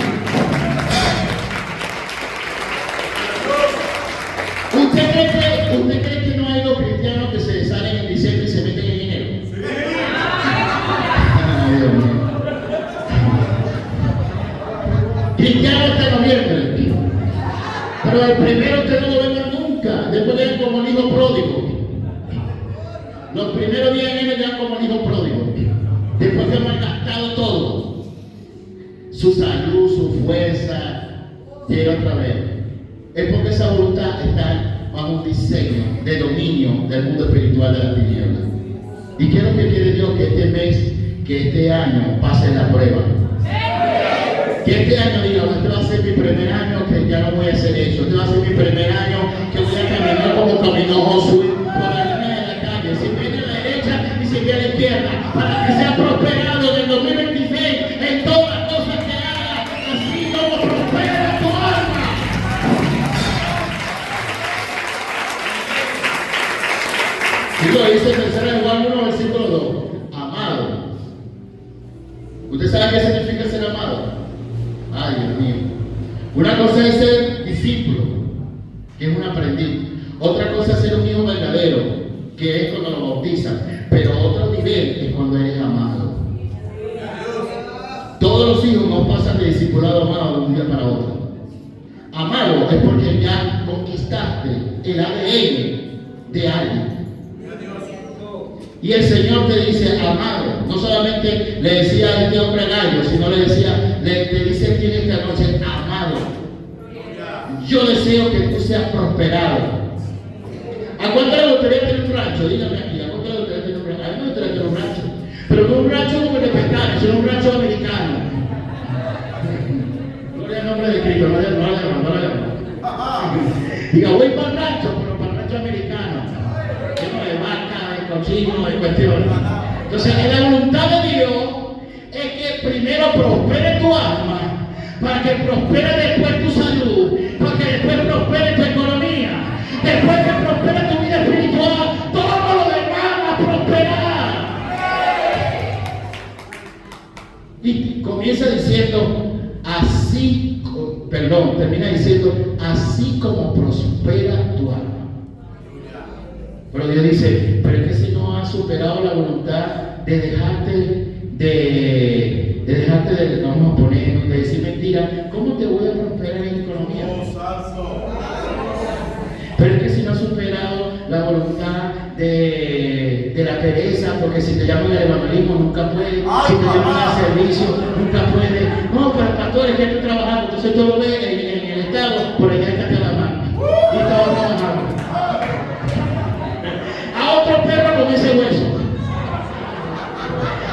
Speaker 1: ¿Usted cree que no hay los cristianos que se salen en diciembre y se meten en dinero? Cristiano hasta noviembre, pero el primero usted no lo venga nunca. Después le dan como el hijo pródigo. Los primeros días en él le dan como el hijo pródigo. Después que hemos gastado todo, su salud, su fuerza, llega otra vez. Es porque esa voluntad está bajo un diseño de dominio del mundo espiritual de la tiniebla. ¿Y qué es lo que quiere Dios? Que este mes, que este año pase la prueba. Que este año diga, este va a ser mi primer año que ya no voy a hacer eso. Este va a ser mi primer año que voy a caminar como caminó Josué por la línea de la calle. Si viene a la derecha y si viene a la izquierda. Para que sea prosperado en el 2026 en todas las cosas que haga. Así como prospera tu alma. Y lo dice en 3 Juan 1, versículo 2. Amado. ¿Usted sabe qué significa ser amado? Ay, Dios mío. Una cosa es ser discípulo, que es un aprendiz. Otra cosa es ser un hijo verdadero, que es cuando lo bautizan. Pero otro nivel es cuando eres amado. Todos los hijos no pasan de discipulado a amado de un día para otro. Amado es porque ya conquistaste el ADN de alguien. Y el Señor te dice, amado. No solamente le decía a este hombre gallo, sino le dice aquí en esta noche, amado. Yo deseo que tú seas prosperado. ¿A cuánto le gustaría tener un rancho? Dígame aquí, ¿a cuánto le gustaría tener un rancho? A mí me gustaría tener un rancho. Pero no un rancho como el de pescar, sino un rancho americano. Gloria al nombre de Cristo, no le Diga, voy para el rancho, pero para el rancho americano. Lleno de vaca, de cochino, de cuestiones. Entonces, la voluntad de Dios es que primero prospere tu alma, para que prospere después tu salud, para que después prospere tu economía, después que prospere tu vida espiritual, todo lo demás va a prosperar. Y comienza diciendo, termina diciendo, así como prospera tu alma. Pero Dios dice, pero es que si no has superado la voluntad de dejarte vamos a poner, de decir mentira, ¿cómo te voy a prosperar en economía? Pero es que si no has superado la voluntad de la pereza, porque si te llaman al evangelismo nunca puedes, si te llaman al servicio nunca puedes. No, pero pastor, es que estoy trabajando, entonces tú lo ves en el estado, por allá está la mano. Y estaba trabajando. Otro perro con ese hueso,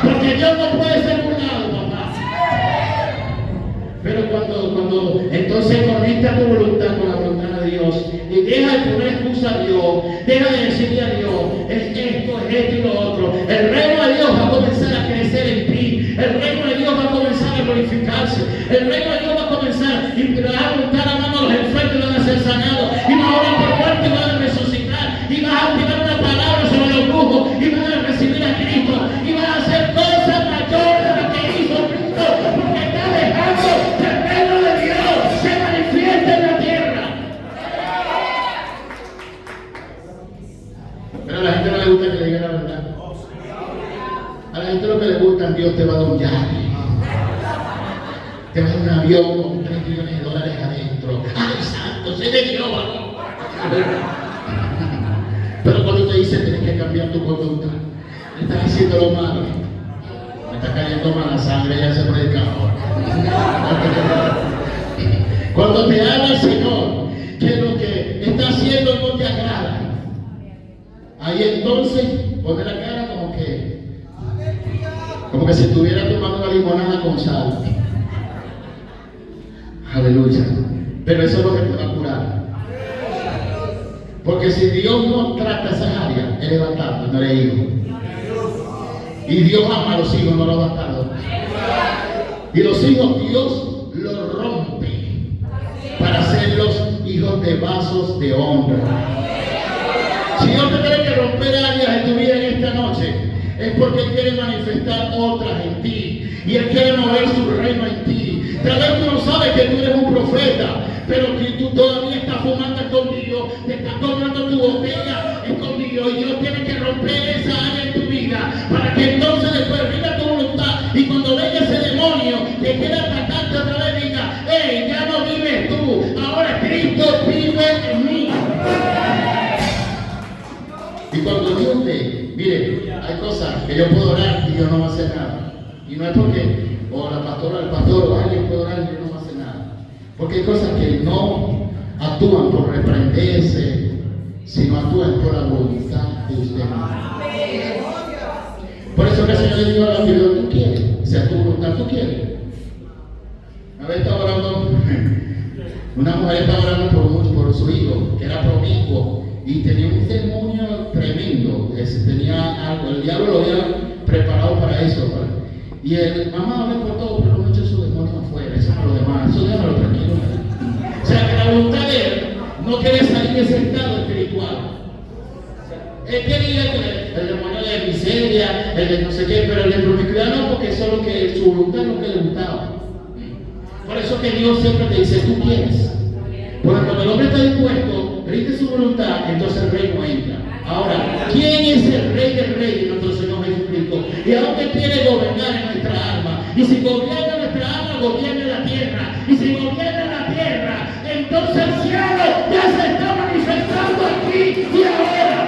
Speaker 1: porque Dios no puede ser burlado, papá. Pero cuando entonces conecta tu voluntad con la voluntad de Dios y deja de poner excusa a Dios, deja de decirle a Dios, es esto y lo otro, el reino de Dios va a comenzar a crecer en ti, el reino de Dios va a comenzar a glorificarse, el reino de Dios va a comenzar y te vas a montar la mano a los enfermos y van a ser sanados, y vas a orar por muerte y van a resucitar, y vas a activar una palabra sobre los brujos, y van a recibir a Cristo, y van a hacer cosas mayores de lo que hizo Cristo, porque está dejando que el reino de Dios se manifieste en la tierra. Pero a la gente no le gusta que le digan la verdad. A la gente lo que le gusta, Dios te va a dar un yate, te va a dar un avión con $3 millones adentro. ¡Ay, santo! ¡Se le dio valor! Pero cuando te dice tienes que cambiar tu conducta, le estás haciendo lo malo, me está cayendo mala sangre, ya se pone el calor. Cuando te habla el Señor que lo que está haciendo no te agrada, ahí entonces pone la cara como que si estuviera tomando una limonada con sal. Aleluya. Pero eso es lo que te va a curar. Porque si Dios no trata esas áreas, Él es bastardo, no es hijo. Y Dios ama a los hijos, no a los bastardos. Y los hijos Dios los rompe para hacerlos hijos de vasos de honra. Si Dios te tiene que romper áreas en tu vida en esta noche, es porque Él quiere manifestar otras en ti. Y Él quiere mover su reino en ti. Tal vez tú no sabes que tú eres un profeta, pero que tú todavía estás fumando escondido, te estás tomando tu botella escondido, y Dios tiene que romper esa área en tu vida para que entonces después venga tu voluntad, y cuando venga ese demonio que quiera atacarte otra vez, diga: hey, ya no vives tú, ahora Cristo vive en mí. Y cuando Dios ve, mire, hay cosas que yo puedo orar y Dios no va a hacer nada. Y no es porque o la pastora, el pastor o alguien puede orar y Dios no va a hacer nada. Porque hay cosas que no actúan por reprenderse, sino actúan por la voluntad de usted mismo. Por eso que el Señor le dijo a la Biblia: tú quieres, sea tu voluntad, tú quieres. Una vez estaba orando, una mujer estaba orando por su hijo, que era promiscuo, y tenía un demonio tremendo. Tenía algo, el diablo lo había preparado para eso. Y el mamá habló por todo, pero no echó su demonio afuera, eso no lo demás, eso déjalo tranquilo. O sea que la voluntad de él no quería salir de ese estado espiritual. Él quería que el demonio de miseria, el de no sé qué, pero el de promiscuidad no, porque eso es lo que su voluntad es lo que le gustaba. Por eso que Dios siempre te dice: tú quieres. Porque cuando el hombre está dispuesto, rinde su voluntad, entonces el reino entra. Ahora, ¿quién es el rey del rey? Nuestro Señor Jesucristo. Y a dónde quiere gobernar en nuestra alma. Y si gobierna nuestra alma, gobierna la tierra. Y si gobierna la tierra, entonces el cielo ya se está manifestando aquí y ahora.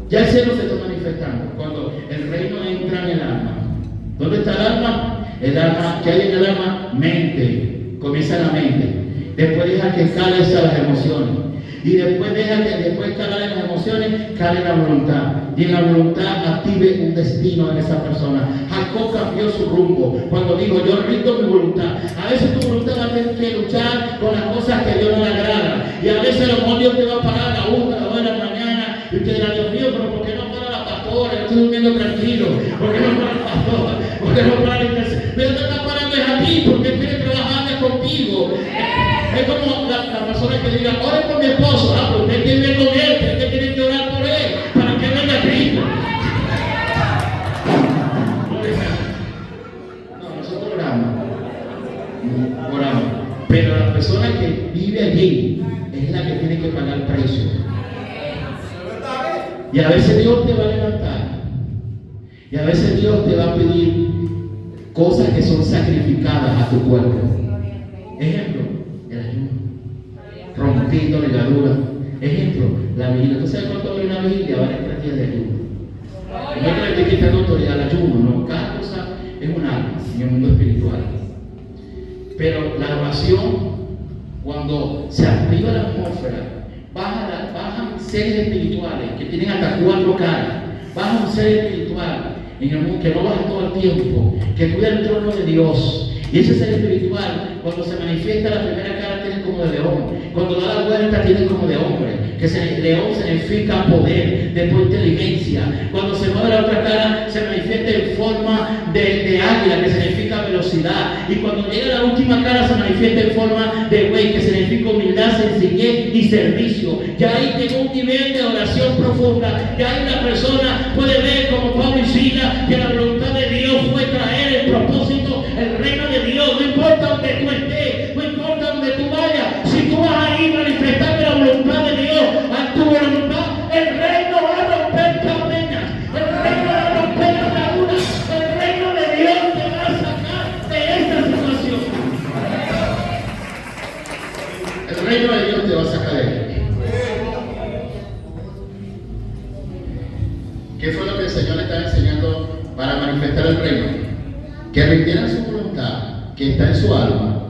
Speaker 1: Ya el cielo se está manifestando cuando el reino entra en el alma. ¿Dónde está el alma? El alma, ¿qué hay en el alma? Mente. Comienza en la mente. Después deja que calen las emociones. Y después deja que después calen las emociones, cale la voluntad. Y en la voluntad active un destino en esa persona. Jacob cambió su rumbo cuando dijo: yo rindo mi voluntad. A veces tu voluntad va a tener que luchar con las cosas que a Dios no le agrada. Y a veces a lo mejor Dios te va a parar a la 1, a las 2 de la mañana. Y usted dirá: Dios mío, pero ¿por qué no para la pastora? Yo estoy durmiendo tranquilo. ¿Por qué no para el pastor? ¿Por qué no para la iglesia? Pero te está parando es a ti, porque Él quiere trabajar contigo. Es como la persona que diga: ore por mi esposo. Ah, pero usted tiene que ver con él, usted tiene que orar por él para que venga a Cristo. No, nosotros oramos. Pero la persona que vive allí es la que tiene que pagar el precio. Y a veces Dios te va a levantar. Y a veces Dios te va a pedir cosas que son sacrificadas a tu cuerpo. Ejemplo, el ayuno, rompiendo ligadura. Ejemplo, la vigilia. ¿Tú sabes cuánto vale una vigilia? Vale 3 días de ayuno. No es que le estoy quitando autoridad al ayuno, no. Cada cosa es un alma en el mundo espiritual. Pero la oración, cuando se activa la atmósfera, bajan seres espirituales que tienen hasta 4 caras. Baja un ser espiritual en el mundo que no baja todo el tiempo, que cuida el trono de Dios. Y ese ser espiritual, cuando se manifiesta, la primera cara tiene como de león. Cuando da la vuelta tiene como de hombre. Que león significa poder, después inteligencia. Cuando se mueve la otra cara, se manifiesta en forma de águila, que significa velocidad. Y cuando llega la última cara, se manifiesta en forma de buey, que significa humildad, sencillez y servicio. Ya ahí llegó un nivel de oración profunda. Ya ahí la persona puede ver, como Pablo y Silas, que la voluntad de Dios fue traer el propósito, el reino de Dios. No importa donde tú estés, no importa donde tú vayas, si tú vas a ir manifestando la voluntad de Dios a tu voluntad, el reino va a romper cadenas, el reino va a romper ataduras, el reino de Dios te va a sacar de esta situación. El reino de Dios te va a sacar de ella. ¿Qué fue lo que el Señor le estaba enseñando para manifestar el reino? Que rindieran su voluntad, que está en su alma,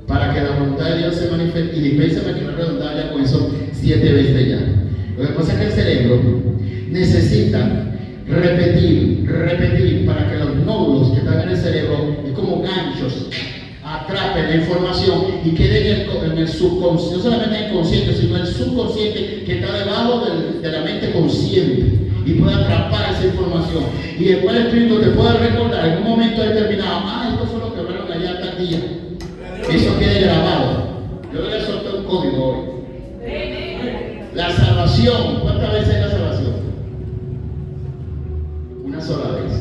Speaker 1: para que la voluntad de Dios se manifieste. Y dispénsame que no he redundado ya con eso 7 veces ya. Lo que pasa es que el cerebro necesita repetir, para que los nódulos que están en el cerebro, es como ganchos, atrapen la información y quede en el subconsciente, no solamente en el consciente, sino en el subconsciente que está debajo de la mente consciente y puede atrapar esa información. Y después el Espíritu te puede recordar en un momento determinado, esto fue lo que hablaron allá tal día. Eso quede grabado. Yo le voy a soltar un código hoy. La salvación, ¿cuántas veces es la salvación? Una sola vez.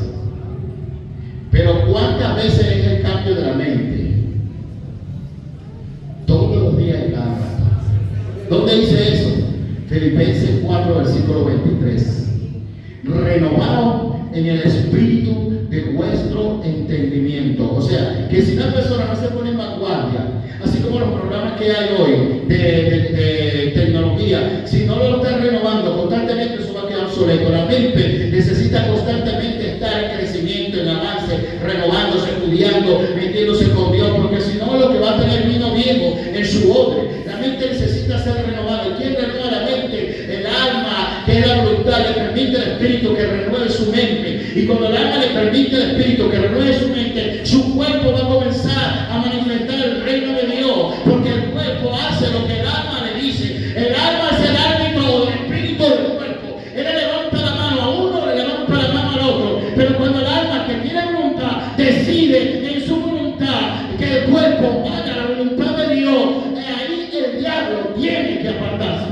Speaker 1: Pero ¿cuántas veces es el cambio de la mente? Todos los días y cada rato. ¿Dónde dice eso? Filipenses 4, versículo 23. Renovado en el espíritu de vuestro entendimiento. O sea, que si una persona no se pone en vanguardia, así como los programas que hay hoy de tecnología, si no lo están renovando constantemente, eso va a quedar obsoleto. La mente necesita constantemente estar en crecimiento, en avance, renovándose, estudiando, metiéndose con Dios, porque si no, lo que va a tener vino viejo en su odre. La mente necesita ser renovada. ¿Y quién renueva la mente? El alma, que es la voluntad, le permite al espíritu que renueve su mente. Y cuando el alma le permite al espíritu que renueve su mente, su cuerpo va a comenzar a manifestar el reino de Dios, porque el cuerpo hace lo que el alma le dice. El alma es el árbitro del espíritu del cuerpo. Él le levanta la mano a uno, le levanta la mano al otro. Pero cuando el alma que tiene voluntad decide en su voluntad que el cuerpo haga la voluntad de Dios, ahí el diablo tiene que apartarse.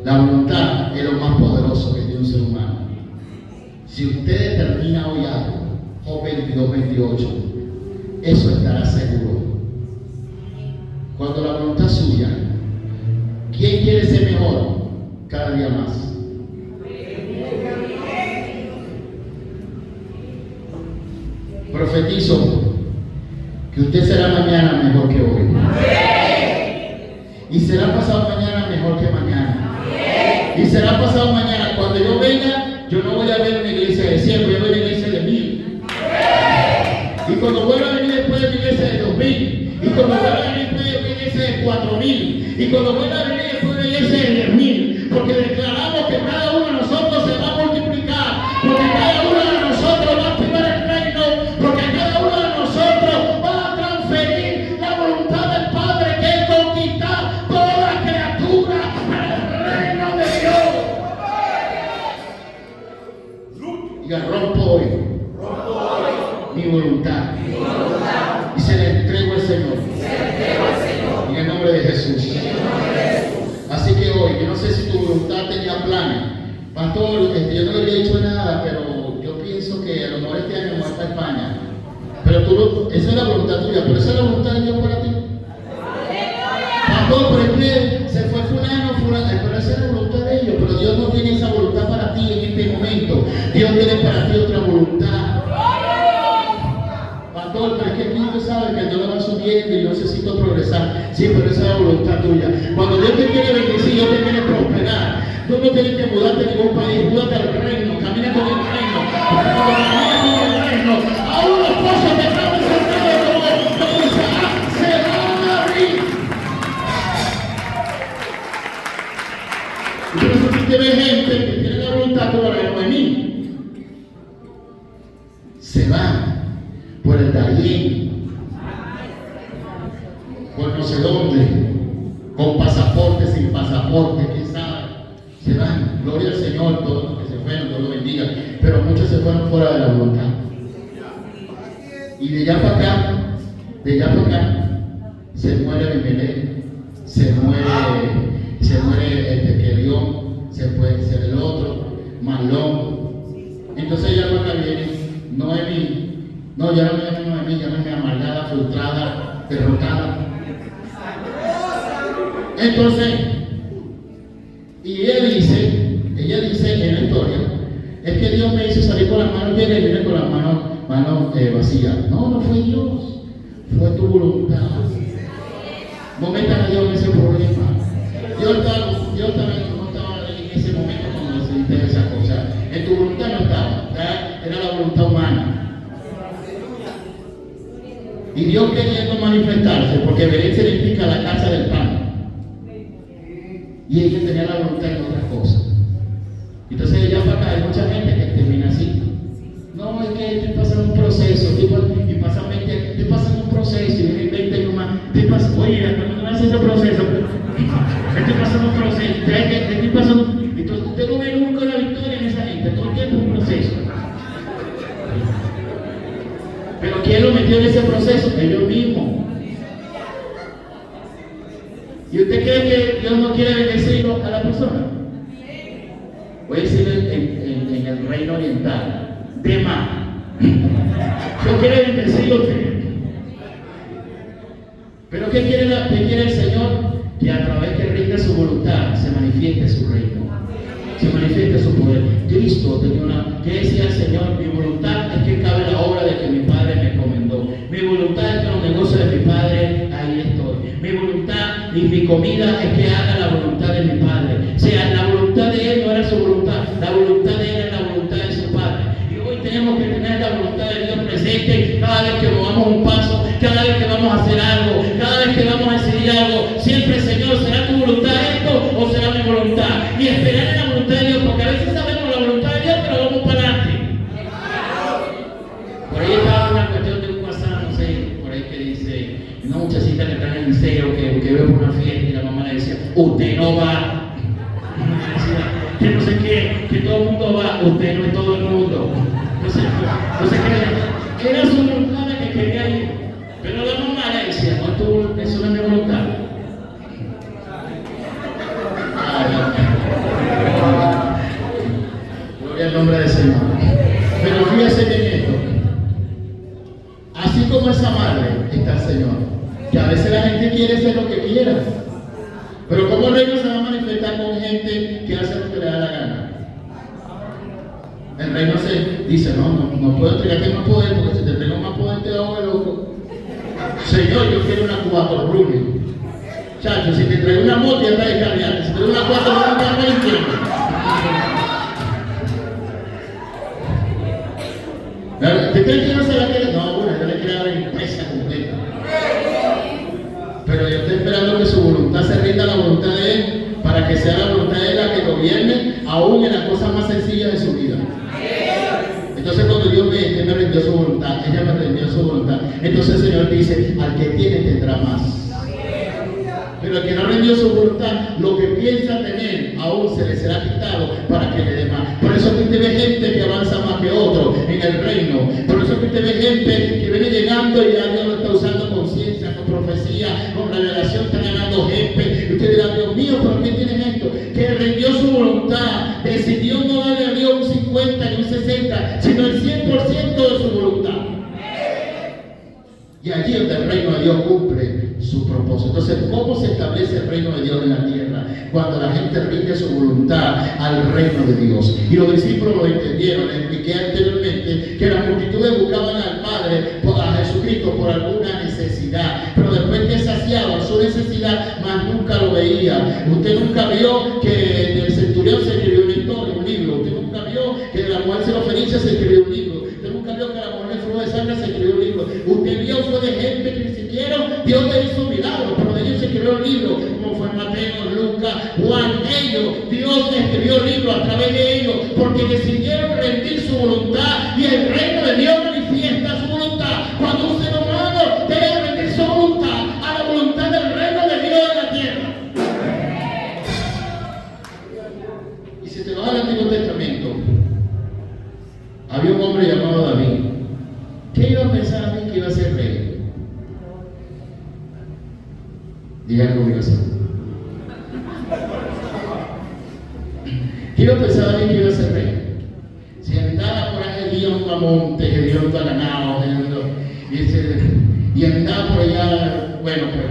Speaker 1: La voluntad es lo más poderoso que tiene un ser humano. Si usted determina hoy algo, Job 22:28, eso estará seguro. Cuando la voluntad suya, ¿quién quiere ser mejor? Cada día más. Profetizo que usted será mañana mejor que hoy. Y será pasado mañana mejor que mañana. Y será pasado mañana. Cuando yo venga, yo no voy a ver una iglesia de 100, voy a ver una iglesia de 1000. Y cuando vuelva a venir después de una iglesia de 2000. Y cuando vuelva a venir después de una iglesia de 4000. Y cuando vuelva a venir después de una iglesia de 10,000. Porque declaramos que cada uno de nosotros se va a multiplicar. Porque cada uno de nosotros va a activar el reino. Porque cada uno de nosotros va a transferir la voluntad del Padre, que es conquistar toda criatura al reino de Dios. Diga, rompo hoy mi voluntad. Y se le entrego al Señor. En el nombre de Jesús. Así que hoy, yo no sé si tu voluntad tenía planes. Pastor, yo no le había dicho nada, pero yo pienso que a lo mejor este año vamos a España. Pero esa es la voluntad tuya, pero esa es la voluntad de Dios para ti. Pastor, pero es que se fue fulano, pero esa es la voluntad de ellos. Pero Dios no tiene esa voluntad para ti en este momento. Dios tiene para ti otra voluntad. Pastor, pero es que tú sabes que todo va subiendo y yo necesito progresar. Sí, pero esa es la voluntad tuya. Cuando Dios te quiere bendecir, Dios te quiere prosperar. Tú no tienes que mudarte a ningún país, múdate al reino, camina con el reino. Porque cuando caminas con el reino, aún los pozos que están encerrados como Isaac se van a abrir. Y por eso tú tienes gente que tiene la voluntad como la de Noemí. Se van por el Darién, por no sé dónde, con pasaporte, sin pasaporte, quién sabe. Se van, gloria al Señor, todos los que se fueron, Dios los bendiga, pero muchos se fueron fuera de la voluntad. Y de allá para acá, se muere Abimelech, se muere Kelión, se puede ser el otro, Malón. Entonces ya cuando viene Noemí, no, ya no me llamo Noemí, llámame amargada, frustrada, derrotada. Entonces, y ella dice en la historia, es que Dios me hizo salir con las manos llenas y vine con las manos vacías. No fue Dios, fue tu voluntad. No metan a Dios en ese problema. Dios también no estaba en ese momento cuando decidiste esa cosa. En tu voluntad no estaba, era la voluntad humana. Y Dios queriendo manifestarse, porque Belén significa la casa del pan. y ella tenía la voluntad en otras cosas. Entonces de allá para acá hay mucha gente que termina así. No, es que estoy pasando un proceso, y pasan 20 años, estoy pasando un proceso, y vienen 20 años más, oye, hasta cuando hace ese proceso, estoy pasando un proceso, estoy pasando, entonces usted no ve nunca una victoria en esa gente, todo el tiempo es un proceso. Pero ¿quién lo metió en ese proceso? Ellos mismos. ¿Y usted cree que Dios no quiere bendecirlo a la persona? Voy a decirle en el reino oriental, de más. Dios quiere bendecirlo a usted. Pero ¿qué quiere el Señor? Que a través que rinda su voluntad se manifieste su reino, se manifieste su poder. Cristo tenía ¿qué decía el Señor? Mi voluntad es que cabe la obra de que mi Padre me encomendó. Mi voluntad es que los negocios de mi Padre, ahí estoy. Mi voluntad y mi comida es que haga la voluntad de mi Padre. O sea, la voluntad de Él no era su voluntad, la voluntad de Él era la voluntad de su Padre. Y hoy tenemos que tener la voluntad de Dios presente cada vez que movamos un paso, cada vez que vamos a hacer algo, cada vez que vamos a decidir algo. Siempre, Señor, ¿será tu voluntad esto o será mi voluntad? Y esperar en la voluntad de Dios, porque a veces sabemos la voluntad de Dios, pero vamos para adelante. Por ahí estaba una cuestión de un WhatsApp, no sé, por ahí que dice, una muchachita que está en el liceo, que veo por una fiesta y la mamá le decía, usted no va. Que no sé qué, que todo el mundo va, usted no es todo el mundo. Entonces que era su voluntad la que quería ir. Pero la mamá le decía, no, eso no es mi voluntad. Gloria al nombre del Señor. Pero fíjese bien esto. Así como esa madre está el Señor, que a veces la gente quiere ser lo que quiera. Pero ¿cómo el reino se va a manifestar con gente que hace lo que le da la gana? El reino se dice, no puedo entregarte más poder, porque si te entrego más poder te hago el loco. Señor, yo quiero una 4 Running. Chacho, si te traigo una moto ya está descargada. Si te traigo una 4 Running ya no entiendo. ¿Te crees que no se la quiere? No, bueno, yo le quiero dar la empresa completa. Pero yo estoy esperando que su voluntad se rinda a la voluntad de Él, para que sea la voluntad de Él la que gobierne, aún en las cosas más sencillas de su vida. Entonces cuando Dios ve que me rindió su voluntad, ella me rindió su voluntad, entonces el Señor dice, al que tiene tendrá más. Pero el que no rindió su voluntad, lo que piensa tener, aún se le será quitado para que le dé más. Por eso que usted ve gente que avanza más que otro en el reino. Por eso que usted ve gente que viene llegando y ya Dios lo está usando con ciencia, con profecía, con revelación, está ganando gente. Y usted dirá, Dios mío, ¿por qué tienes esto? Que rindió su voluntad, decidió no darle a Dios un 50 ni un 60, sino el 100% de su voluntad. Y allí donde el reino de Dios cumple su propósito. Entonces, ¿cómo se establece el reino de Dios en la tierra? Cuando la gente rinde su voluntad al reino de Dios. Y los discípulos lo entendieron. Les expliqué anteriormente que las multitudes buscaban al Padre, a Jesucristo, por alguna necesidad. Pero después que saciaban su necesidad, más nunca lo veía. Usted nunca vio que del centurión se escribió una historia, un libro. Usted nunca vio que de la mujer sirofenicia se escribió un libro. Usted nunca vio que la mujer de flujo de sangre se escribió un libro. Usted vio fue de gente que ni siquiera Dios le hizo un milagro, pero de ellos se escribió un libro, como fue Mateo, Lucas, Juan. Ellos, Dios escribió un libro a través de ellos, porque decidieron rendir su voluntad, y el reino de Dios manifiesta su voluntad. Cuando un ser humano debe rendir su voluntad a la voluntad del reino de Dios en la tierra. Y si te vas al Antiguo Testamento, había un hombre llamado David. ¿Qué iba a pensar David que iba a ser rey? Díganme cómo iba a ser. ¿Qué iba a pensar David que iba a ser rey? Si andaba por ahí hediondo a montes, hediondo a ganado, y andaba por allá, bueno, pues,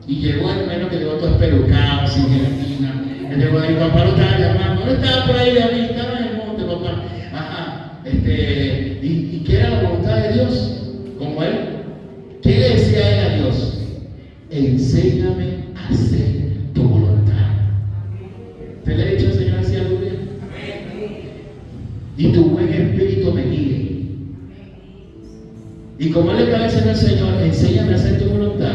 Speaker 1: y llegó el menos que llegó todo espelucado, sin gelatina. Él llegó ahí, papá lo estaba llamando, no estaba por ahí David, estaba en el monte, papá. Ajá, ¿y qué era la voluntad de Dios? Como él, ¿qué le decía él a Dios? Enséñame a hacer tu voluntad. ¿Te le he dicho al Señor así algo bien? Y tu buen espíritu me guíe. Y como él le estaba diciendo al Señor, enséñame a hacer tu voluntad,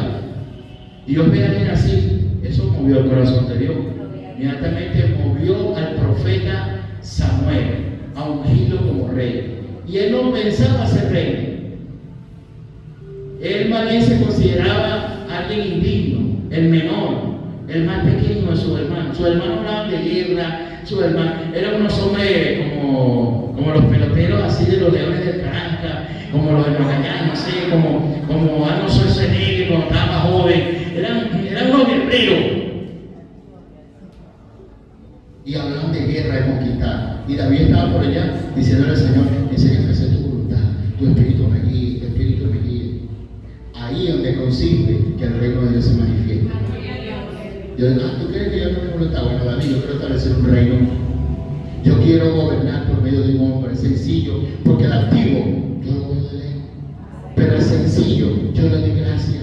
Speaker 1: Dios ve a alguien así, eso movió el corazón de Dios. inmediatamente movió al profeta Samuel a ungirlo como rey. Y él no pensaba ser rey. Él más bien se consideraba alguien indigno, el menor, el más pequeño de sus hermanos. Sus hermanos hablaban de guerra, sus hermanos eran unos hombres como los peloteros así de los Leones del Caracas, como los de Magallanes, no sé, como Arnold Schwarzenegger cuando estaba más joven. Eran unos guerreros. Y hablaban de guerra, de conquistar. Y David estaba por allá diciéndole al Señor: enséñame a hacer tu voluntad, tu espíritu me guíe, tu espíritu me guíe. Ahí es donde consiste que el reino de Dios se manifiesta. Yo digo: ¿tú crees que yo no me voluntad? Bueno, David, yo quiero establecer un reino. Yo quiero gobernar por medio de un hombre sencillo, porque el activo yo lo voy a leer, pero el sencillo yo le doy gracia.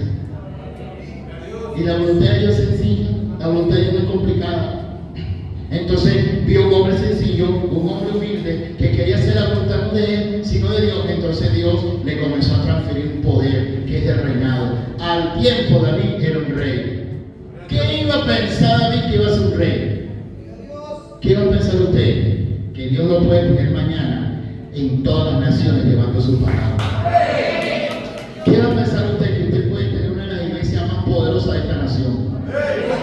Speaker 1: Y la voluntad de Dios es sencilla, la voluntad de Dios no es complicada. Entonces vio un hombre sencillo, un hombre humilde, que quería hacer la voluntad no de él, sino de Dios. Entonces Dios le comenzó a transferir un poder que es del reinado. Al tiempo David era un rey. ¿Qué iba a pensar David que iba a ser un rey? ¿Qué iba a pensar usted? Que Dios lo puede poner mañana en todas las naciones llevando su palabra. ¿Qué va a pensar usted? Que usted puede tener una de las iglesias más poderosas de esta nación.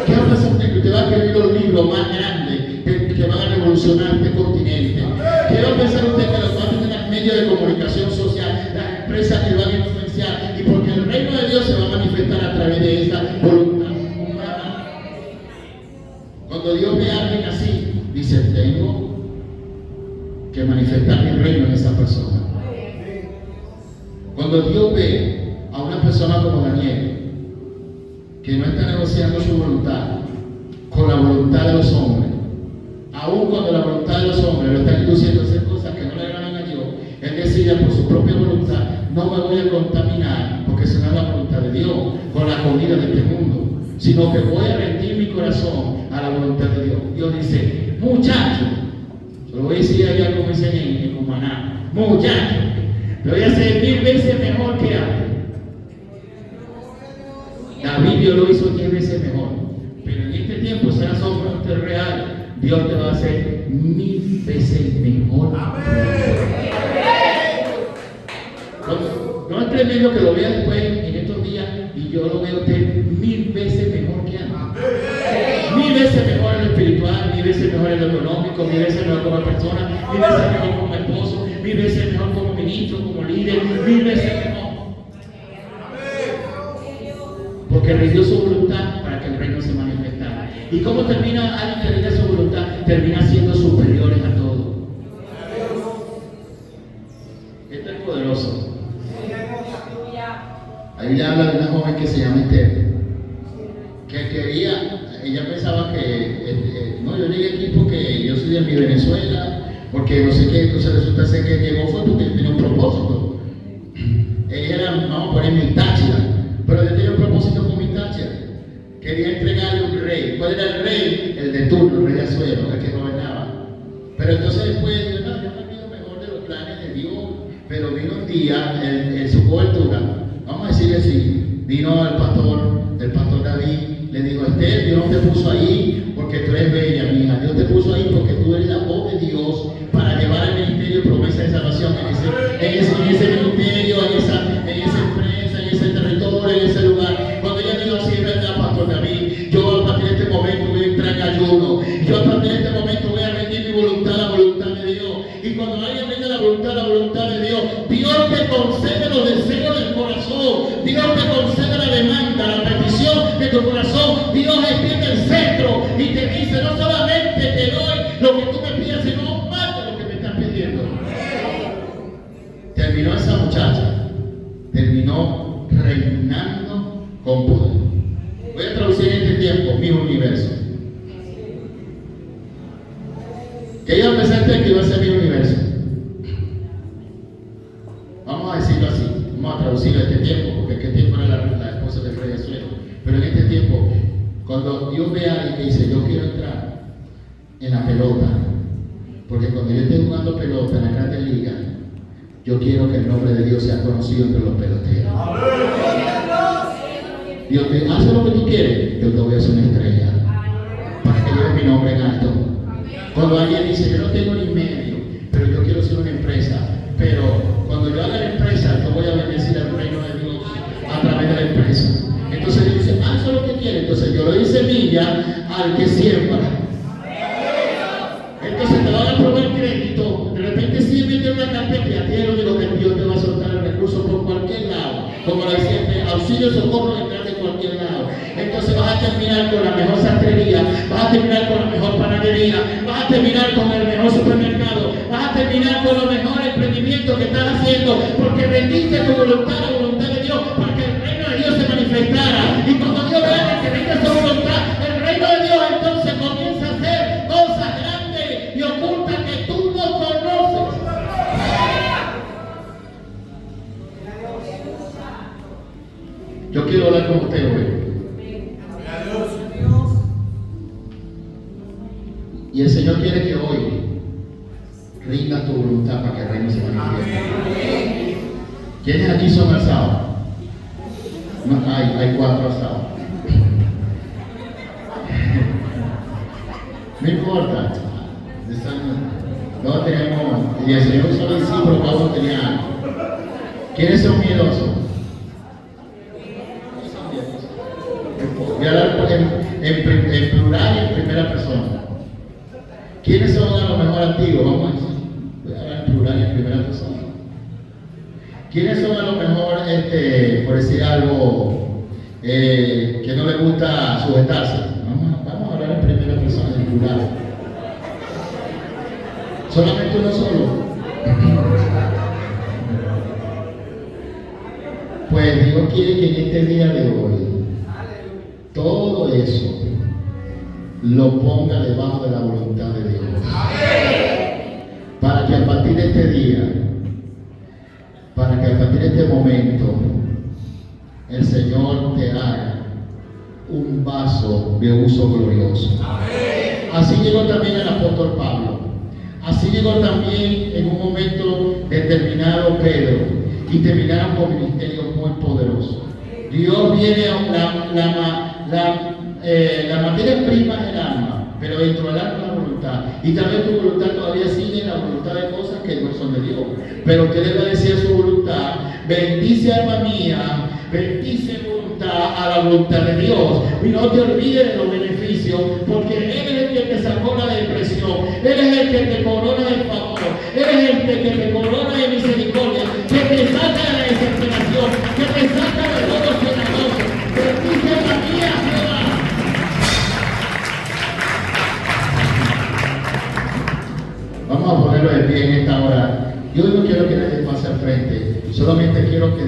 Speaker 1: ¿Qué va a pensar usted? Que usted va a escribir los libros más grandes que van a revolucionar este continente. ¿Qué va a pensar usted? Que los va a tener los medios de comunicación social, las empresas que van a influenciar, y porque el reino de Dios se va a manifestar a través de esa voluntad humana. Cuando Dios ve a alguien así, dice: tengo que manifestar mi reino en esa persona. Cuando Dios ve a una persona como Daniel, que no está negociando su voluntad con la voluntad de los hombres, aun cuando la voluntad de los hombres lo está induciendo a hacer cosas que no le agradan a Dios, él decide por su propia voluntad: no me voy a contaminar, porque esa no es la voluntad de Dios, con la comida de este mundo, sino que voy a rendir mi corazón a la voluntad de Dios. Dios dice: muchachos, se lo voy a decir allá como dicen en Cumaná, muchachos, lo voy a hacer 1000 veces mejor que antes. David Dios lo hizo 10 veces mejor, pero en este tiempo será solamente real. Dios te va a hacer 1000 veces mejor. No es tremendo que lo vea después en estos días y yo lo veo a usted 1000 veces mejor que antes. 1000 veces mejor en lo espiritual, 1000 veces mejor en lo económico, 1000 veces mejor como persona, 1000 veces mejor como esposo, 1000 veces mejor como ministro, como líder, 1000 veces mejor. Porque rindió su voluntad para que el reino se manifestara. ¿Y cómo termina alguien que rinde su voluntad? Termina siendo superiores a todos. Esto es poderoso. Ahí le habla de una joven que se llama Esther, que quería, ella pensaba que no, yo llegué aquí porque yo soy de mi Venezuela, porque no sé qué. Entonces resulta ser que llegó fue porque tenía un propósito. Ella era, vamos a poner, mi Táchira, pero yo tenía un propósito con mi Táchira. Quería entregarle un rey. ¿Cuál era el rey? El de turno, el rey de Azuero, el que gobernaba. Pero entonces después yo no me pido mejor de los planes de Dios. Pero vino un día en su cobertura, vamos a decirle así, vino el pastor David, le dijo: Esther, Dios no te puso ahí porque tú eres bella, mi hija. Dios te puso ahí porque tú eres la voz de Dios para llevar el ministerio de promesa de salvación en ese ministerio, en esa empresa, en ese territorio, en ese lugar. Cuando ella dijo: sí, es verdad, pastor David, yo a partir de este momento voy a entrar en ayuno, yo a partir de este momento voy a rendir mi voluntad a la voluntad de Dios. Y cuando alguien rinde la voluntad de Dios, Dios te concede los deseos del corazón, Dios te concede la demanda, la petición de tu corazón. Dios extiende el cetro y te dice: no solamente te doy lo que tú me pides, sino más de lo que me estás pidiendo. Terminó esa muchacha, terminó reinando con poder. Voy a traducir en este tiempo mi universo. Que iba a pensar que iba a ser mi universo. Vamos a decirlo así, vamos a traducirlo a este tiempo, porque este tiempo era la esposa del rey Azuero. Pero en este tiempo, cuando Dios ve a alguien que dice: yo quiero entrar en la pelota, porque cuando yo esté jugando pelota en la Grande Liga, yo quiero que el nombre de Dios sea conocido entre los peloteros. Dios te hace lo que tú quieres, yo te voy a hacer una estrella, para que lleve mi nombre en alto. Cuando alguien dice, yo no tengo ni medio, pero yo quiero ser una empresa, pero cuando yo haga la empresa, yo voy a bendecir el reino de Dios a través de la empresa. Entonces Dios dice, eso es lo que quiere. Entonces yo le doy semilla al que siembra. Entonces te van a aprobar crédito, de repente si mete una carpeta y a ti es lo único que Dios te va a soltar el recurso por cualquier lado, como le decía, auxilio, socorro, entrar de cualquier lado. Entonces vas a terminar con la mejor sastrería, vas a terminar con la mejor panadería, vas a terminar con el mejor supermercado, vas a terminar con los mejores emprendimientos que estás haciendo, porque rendiste tu voluntad, la voluntad de Dios, para que el reino de Dios se manifestara. Y cuando Dios vea que rinde su voluntad, el reino de Dios entonces comienza a hacer cosas grandes y ocultas que tú no conoces. Yo quiero hablar con usted hoy. Y el Señor quiere que hoy rindas tu voluntad para que el reino se manifieste. ¿Quiénes aquí son alzados? No, hay 4 alzados. No importa. No tenemos, y el Señor usó discípulos, Pablo tenía algo. ¿Quiénes son miedosos? Voy a hablar en plural y en primera persona. ¿Quiénes son a lo mejor antiguos? Vamos a decir. Voy a hablar en plural y en primera persona. ¿Quiénes son a lo mejor, por decir algo, que no les gusta sujetarse? Vamos a hablar en primera persona, en plural. Solamente uno solo. Pues Dios quiere que en este día de hoy todo eso lo ponga debajo de la voluntad de Dios. Para que a partir de este día, para que a partir de este momento, el Señor te haga un vaso de uso glorioso. Así llegó también el apóstol Pablo. Así llegó también en un momento determinado Pedro. Y terminaron con ministerios muy poderosos. Dios viene a la materia prima es el alma, pero dentro del alma la voluntad. Y también tu voluntad todavía sigue en la voluntad de cosas que no son de Dios. Pero usted le va a decir a su voluntad, bendice alma mía, bendice voluntad a la voluntad de Dios. Y no te olvides de los beneficios, porque Él es el que te sacó la depresión, Él es el que te corona de favor, Él es el que te corona de misericordia, que te saca de la desesperación, que te saca de todo cenagoso. Bendice alma mía, Jehová. Vamos a ponerlo de pie en esta hora. Yo no quiero que nadie pase al frente, solamente quiero que